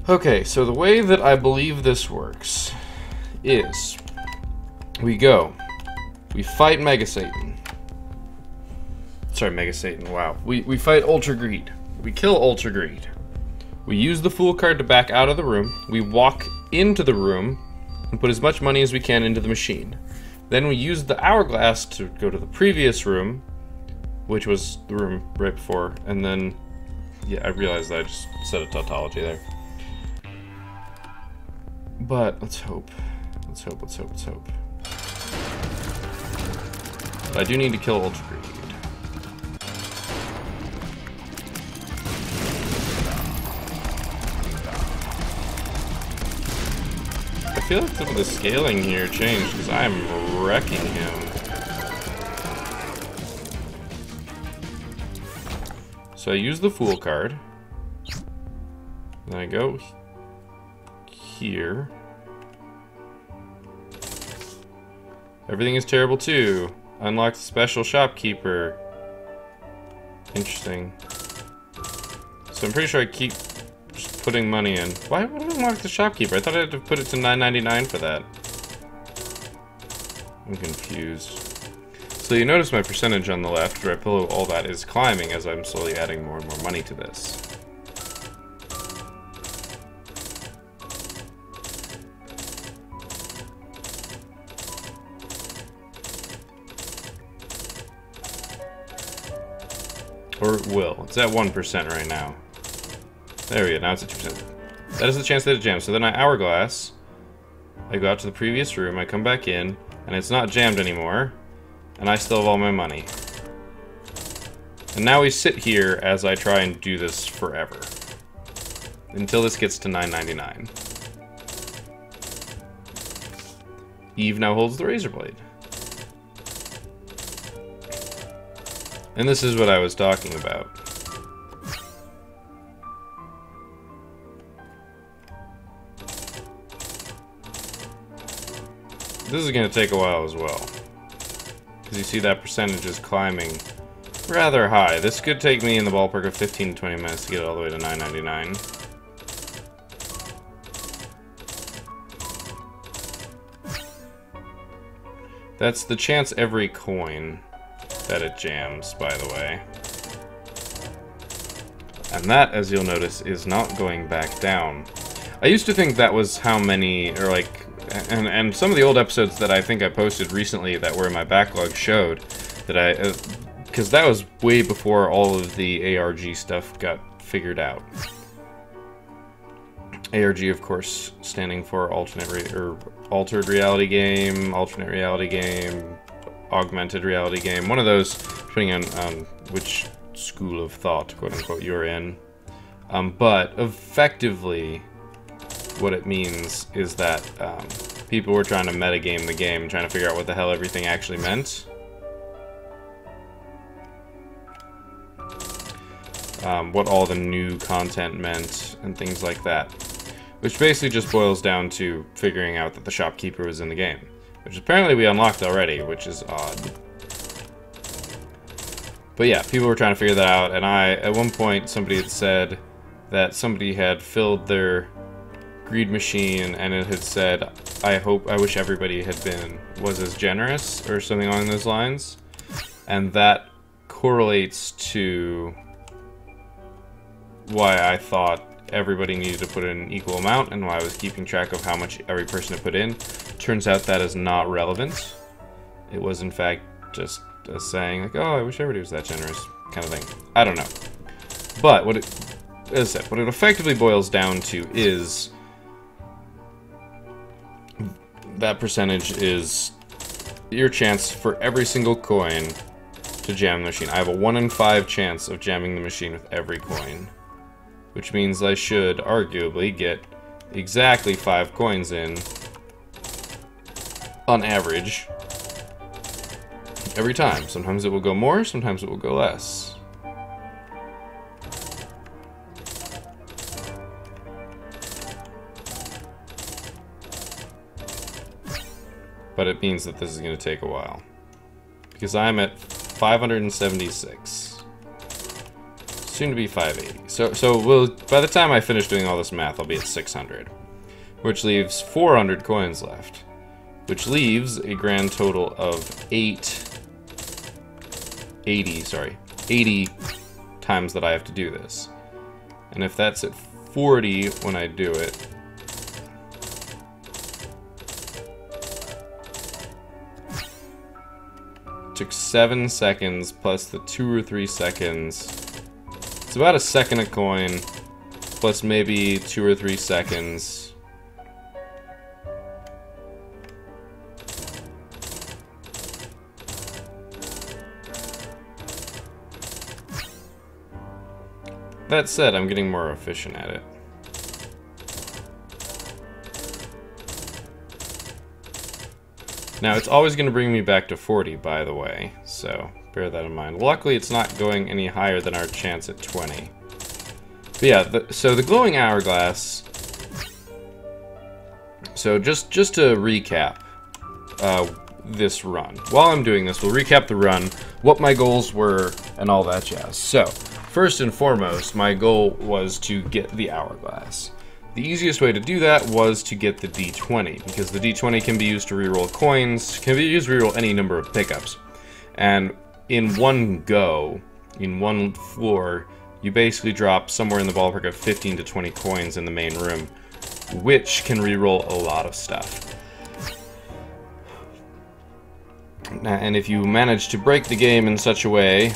Okay, so the way that I believe this works is we fight Mega Satan. Sorry, Mega Satan, wow. We fight Ultra Greed. We kill Ultra Greed. We use the fool card to back out of the room. We walk into the room and put as much money as we can into the machine. Then we use the hourglass to go to the previous room, which was the room right before, and then, yeah, I realized that I just said a tautology there. But let's hope. Let's hope, let's hope, let's hope. But I do need to kill Ultra Greed. I feel like some of the scaling here changed because I'm wrecking him. So I use the fool card. Then I go here. Everything is terrible too. Unlock the special shopkeeper. Interesting. So I'm pretty sure I keep just putting money in. Why would I unlock the shopkeeper? I thought I had to put it to $9.99 for that. I'm confused. So you notice my percentage on the left, right below all that, is climbing as I'm slowly adding more and more money to this. Or it will. It's at 1% right now. There we go, now it's at 2%. That is the chance that it jams. So then I hourglass. I go out to the previous room, I come back in, and it's not jammed anymore. And I still have all my money. And now we sit here as I try and do this forever. Until this gets to $9.99. Eve now holds the razor blade. And this is what I was talking about. This is going to take a while as well. Because you see that percentage is climbing rather high. This could take me in the ballpark of 15 to 20 minutes to get it all the way to $9.99. That's the chance every coin that it jams, by the way. And that, as you'll notice, is not going back down. I used to think that was how many, or like, and some of the old episodes that I think I posted recently that were in my backlog showed that I, because that was way before all of the ARG stuff got figured out. ARG, of course, standing for altered reality game, alternate reality game, augmented reality game, one of those, depending on which school of thought, quote unquote, you're in. But effectively, what it means is that people were trying to metagame the game, trying to figure out what the hell everything actually meant. What all the new content meant, and things like that. Which basically just boils down to figuring out that the shopkeeper was in the game. Which apparently we unlocked already, which is odd. But yeah, people were trying to figure that out, and at one point, somebody had said that somebody had filled their greed machine, and it had said, I wish everybody was as generous, or something along those lines. And that correlates to why I thought everybody needed to put in an equal amount, and why I was keeping track of how much every person had put in. Turns out that is not relevant. It was in fact just a saying like, oh, I wish everybody was that generous, kind of thing. I don't know. But what it effectively boils down to is that percentage is your chance for every single coin to jam the machine. I have a 1 in 5 chance of jamming the machine with every coin, which means I should arguably get exactly 5 coins in on average every time. Sometimes it will go more, sometimes it will go less. But it means that this is going to take a while, because I'm at 576, soon to be 580. So we'll, by the time I finish doing all this math, I'll be at 600, which leaves 400 coins left, which leaves a grand total of 80 times that I have to do this. And if that's at 40 when I do it, took 7 seconds plus the 2 or 3 seconds. It's about a second a coin, plus maybe 2 or 3 seconds. That said, I'm getting more efficient at it. Now, it's always going to bring me back to 40, by the way, so bear that in mind. Luckily, it's not going any higher than our chance at 20. But yeah, so the glowing hourglass... So just to recap this run. While I'm doing this, we'll recap the run, what my goals were, and all that jazz. So, first and foremost, my goal was to get the hourglass. The easiest way to do that was to get the D20, because the D20 can be used to reroll coins, can be used to reroll any number of pickups. And in one go, in one floor, you basically drop somewhere in the ballpark of 15 to 20 coins in the main room, which can reroll a lot of stuff. And if you manage to break the game in such a way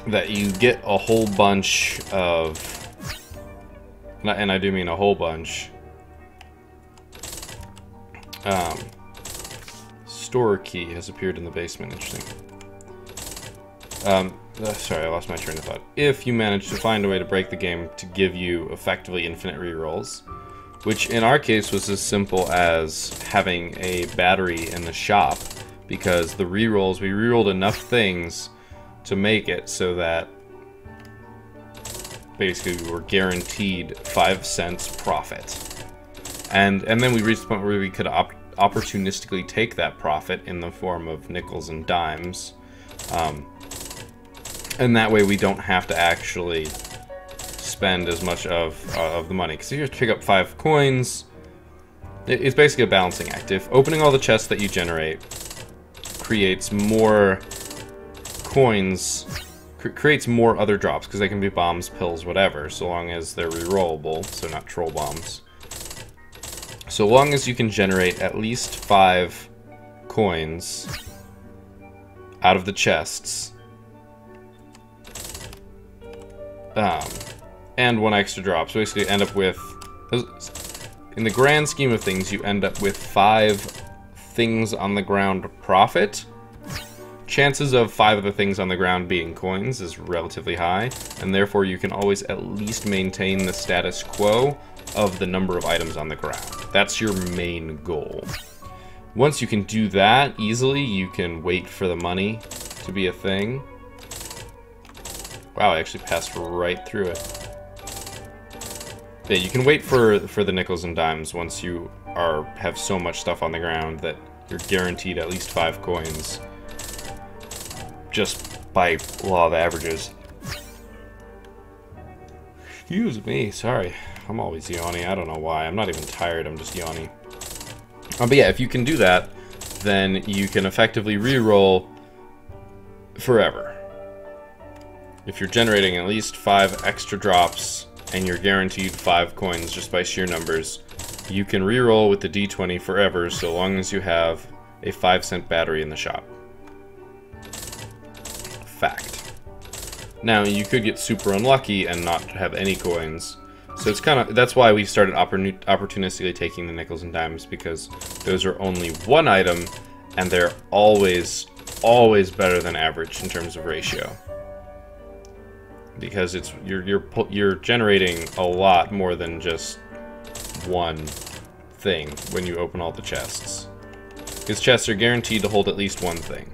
that you get a whole bunch of... And I do mean a whole bunch. Store key has appeared in the basement. Interesting. Sorry, I lost my train of thought. If you manage to find a way to break the game to give you effectively infinite rerolls, which in our case was as simple as having a battery in the shop, because the rerolls, we rerolled enough things to make it so that basically we were guaranteed 5 cents profit. And then we reached the point where we could opportunistically take that profit in the form of nickels and dimes. And that way we don't have to actually spend as much of the money. Because if you have to pick up 5 coins, it's basically a balancing act. If opening all the chests that you generate creates more coins, creates more other drops, because they can be bombs, pills, whatever, so long as they're rerollable, so not troll bombs. So long as you can generate at least 5 coins out of the chests, and 1 extra drop, so basically end up with, in the grand scheme of things, you end up with 5 things on the ground profit. Chances of 5 of the things on the ground being coins is relatively high, and therefore you can always at least maintain the status quo of the number of items on the ground. That's your main goal. Once you can do that easily, you can wait for the money to be a thing. Wow, I actually passed right through it. Yeah, you can wait for the nickels and dimes once you have so much stuff on the ground that you're guaranteed at least 5 coins. Just by law of averages. Excuse me, sorry. I'm always yawning. I don't know why. I'm not even tired, I'm just yawning. But yeah, if you can do that, then you can effectively reroll forever. If you're generating at least 5 extra drops and you're guaranteed 5 coins just by sheer numbers, you can reroll with the D20 forever so long as you have a 5-cent battery in the shop. Fact. Now, you could get super unlucky and not have any coins, So it's kind of, that's why we started opportunistically taking the nickels and dimes, because those are only one item, and they're always better than average in terms of ratio. Because it's you're generating a lot more than just one thing when you open all the chests. Because chests are guaranteed to hold at least one thing.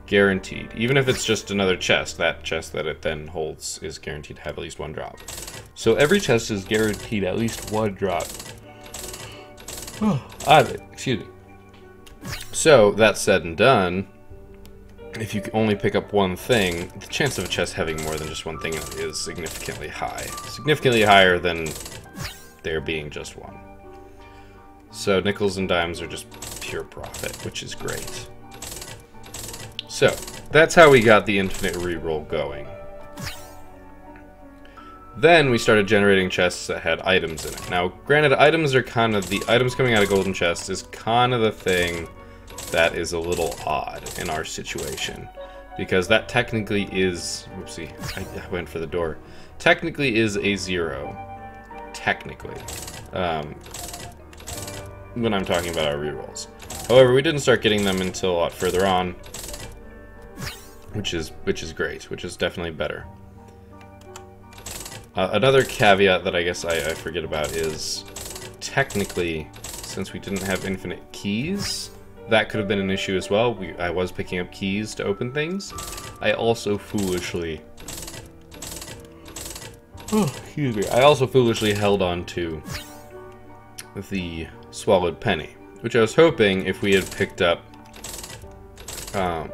Guaranteed. Even if it's just another chest, that chest that it then holds is guaranteed to have at least one drop. So every chest is guaranteed at least one drop. Excuse me. So, that said and done, if you only pick up one thing, the chance of a chest having more than just one thing is significantly high. Significantly higher than there being just one. So nickels and dimes are just pure profit, which is great. So, that's how we got the infinite reroll going. Then we started generating chests that had items in it. Now, granted, items are kind of, the items coming out of golden chests is kind of the thing that is a little odd in our situation. Because that technically is, whoopsie, I went for the door. Technically is a 0. Technically. When I'm talking about our rerolls. However, we didn't start getting them until a lot further on. Which is great, which is definitely better. Another caveat that I guess I forget about is, technically, since we didn't have infinite keys, that could have been an issue as well. I was picking up keys to open things. I also foolishly... excuse me. I also foolishly held on to the swallowed penny, which I was hoping if we had picked up... I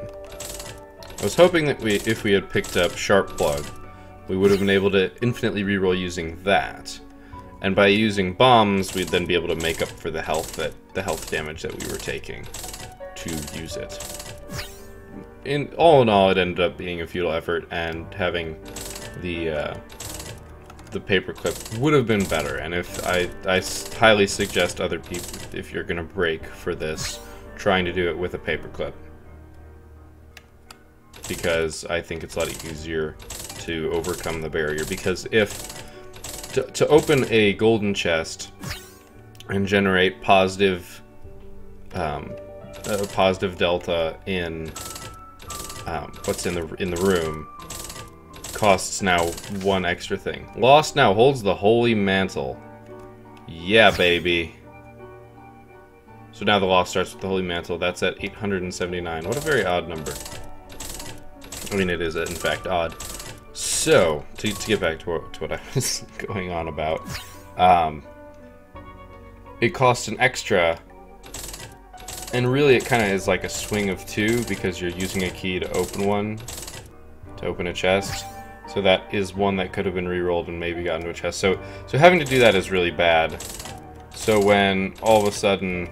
was hoping that if we had picked up Sharp Plug, we would have been able to infinitely reroll using that. And by using bombs, we'd then be able to make up for the health damage that we were taking to use it. All in all, it ended up being a futile effort, and having the paperclip would have been better. And if I highly suggest other people, if you're gonna break for this, trying to do it with a paperclip, because I think it's a lot easier to overcome the barrier. Because if to open a golden chest and generate positive positive delta in what's in the room costs now one extra thing. Lost now holds the holy mantle. Yeah, baby. So now the lost starts with the holy mantle. That's at 879. What a very odd number. I mean, it is in fact odd. So, to get back to what I was going on about, it costs an extra, and really it kind of is like a swing of 2, because you're using a key to open a chest. So that is one that could have been rerolled and maybe gotten to a chest. So having to do that is really bad. So when all of a sudden...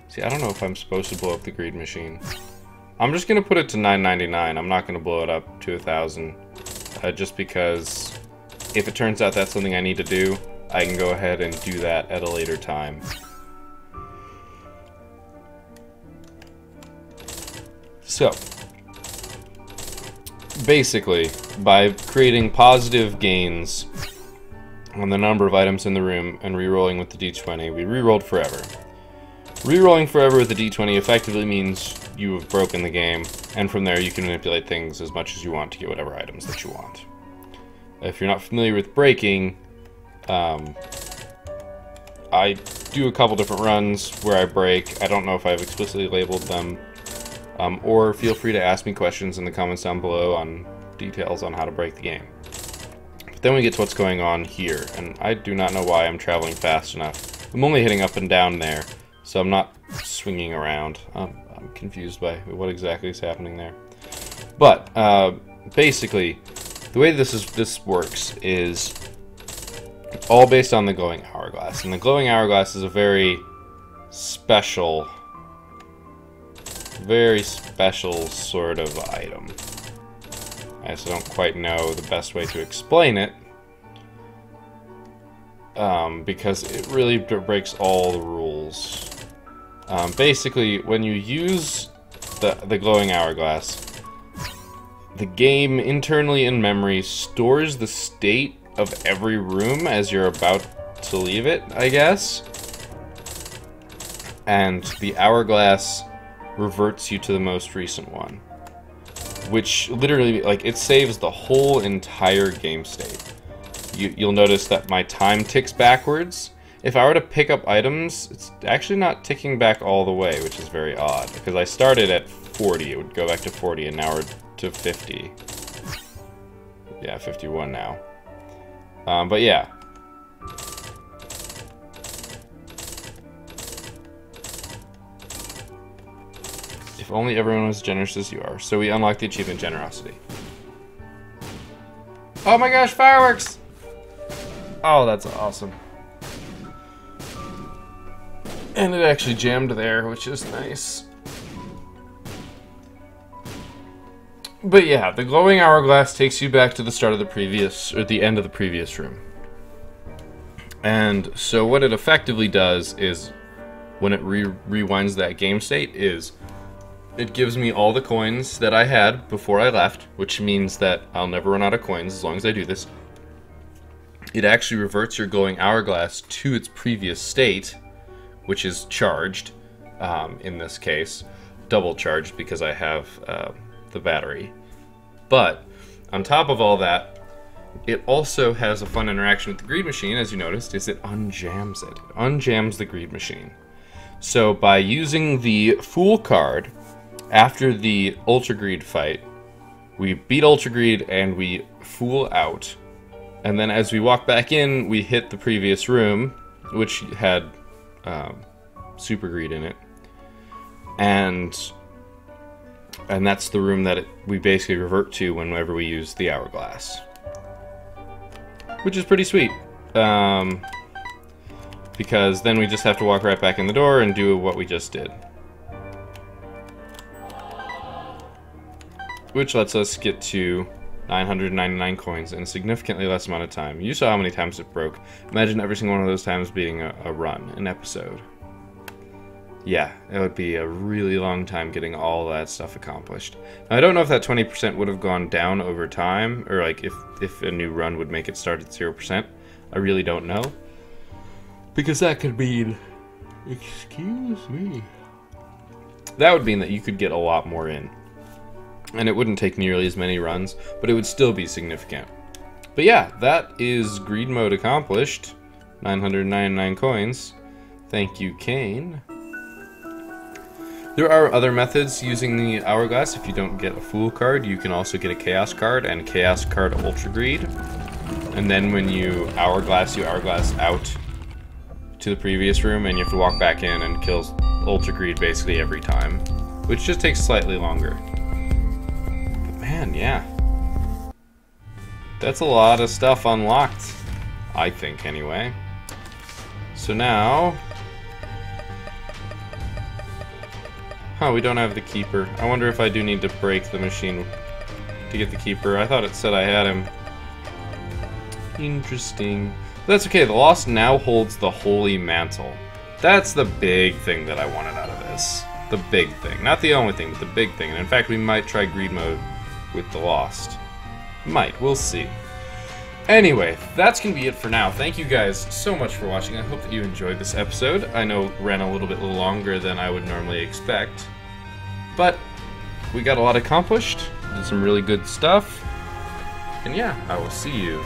See, I don't know if I'm supposed to blow up the greed machine. I'm just going to put it to 999. I'm not going to blow it up to 1,000. Just because if it turns out that's something I need to do, I can go ahead and do that at a later time. So, basically, by creating positive gains on the number of items in the room and re-rolling with the d20, we re-rolled forever. Re-rolling forever with the d20 effectively means you have broken the game, and from there you can manipulate things as much as you want to get whatever items that you want. If you're not familiar with breaking, I do a couple different runs where I break. I don't know if I've explicitly labeled them, or feel free to ask me questions in the comments down below on details on how to break the game. But then we get to what's going on here, and I do not know why I'm traveling fast enough. I'm only hitting up and down there, so I'm not swinging around. I'm confused by what exactly is happening there. But basically, the way this works is all based on the glowing hourglass, and the glowing hourglass is a very special sort of item. I just don't quite know the best way to explain it, because it really breaks all the rules. Basically, when you use the glowing hourglass, the game internally in memory stores the state of every room as you're about to leave it, I guess. And the hourglass reverts you to the most recent one, which literally, like, it saves the whole entire game state. You'll notice that my time ticks backwards. If I were to pick up items, it's actually not ticking back all the way, which is very odd, because I started at 40, it would go back to 40, and now we're to 50. Yeah, 51 now. But yeah. If only everyone was generous as you are. So we unlock the achievement Generosity. Oh my gosh, fireworks! Oh, that's awesome. And it actually jammed there, which is nice. But yeah, the glowing hourglass takes you back to the start of the previous, or the end of the previous room. And so what it effectively does is, when it rewinds that game state, is it gives me all the coins that I had before I left, which means that I'll never run out of coins as long as I do this. It actually reverts your glowing hourglass to its previous state, which is charged, in this case. Double charged because I have the battery. But on top of all that, it also has a fun interaction with the greed machine, as you noticed, is it unjams it. It unjams the greed machine. So by using the Fool card, after the Ultra Greed fight, we beat Ultra Greed and we Fool out. And then as we walk back in, we hit the previous room, which had Super Greed in it. And that's the room that we basically revert to whenever we use the hourglass. Which is pretty sweet. Because then we just have to walk right back in the door and do what we just did. Which lets us get to 999 coins in a significantly less amount of time. You saw how many times it broke. Imagine every single one of those times being a run, an episode. Yeah, it would be a really long time getting all that stuff accomplished. Now, I don't know if that 20% would have gone down over time, or like if a new run would make it start at 0%. I really don't know. Because that could mean... Excuse me. That would mean that you could get a lot more in. And it wouldn't take nearly as many runs, but it would still be significant. But yeah, that is greed mode accomplished. 999 coins. Thank you, Kane. There are other methods using the hourglass. If you don't get a Fool card, you can also get a Chaos card and Chaos card Ultra Greed. And then when you hourglass out to the previous room, and you have to walk back in and kill Ultra Greed basically every time, which just takes slightly longer. Man, yeah. That's a lot of stuff unlocked, I think, anyway. So now... Huh, we don't have the Keeper. I wonder if I do need to break the machine to get the Keeper. I thought it said I had him. Interesting. But that's okay, the Lost now holds the Holy Mantle. That's the big thing that I wanted out of this. The big thing. Not the only thing, but the big thing. And in fact, we might try greed mode with the Lost. Might, we'll see. Anyway, that's gonna be it for now. Thank you guys so much for watching. I hope that you enjoyed this episode. I know it ran a little bit longer than I would normally expect, but we got a lot accomplished, did some really good stuff, and yeah, I will see you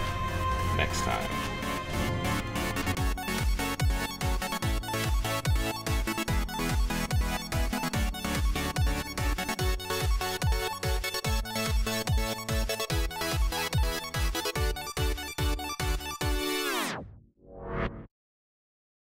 next time.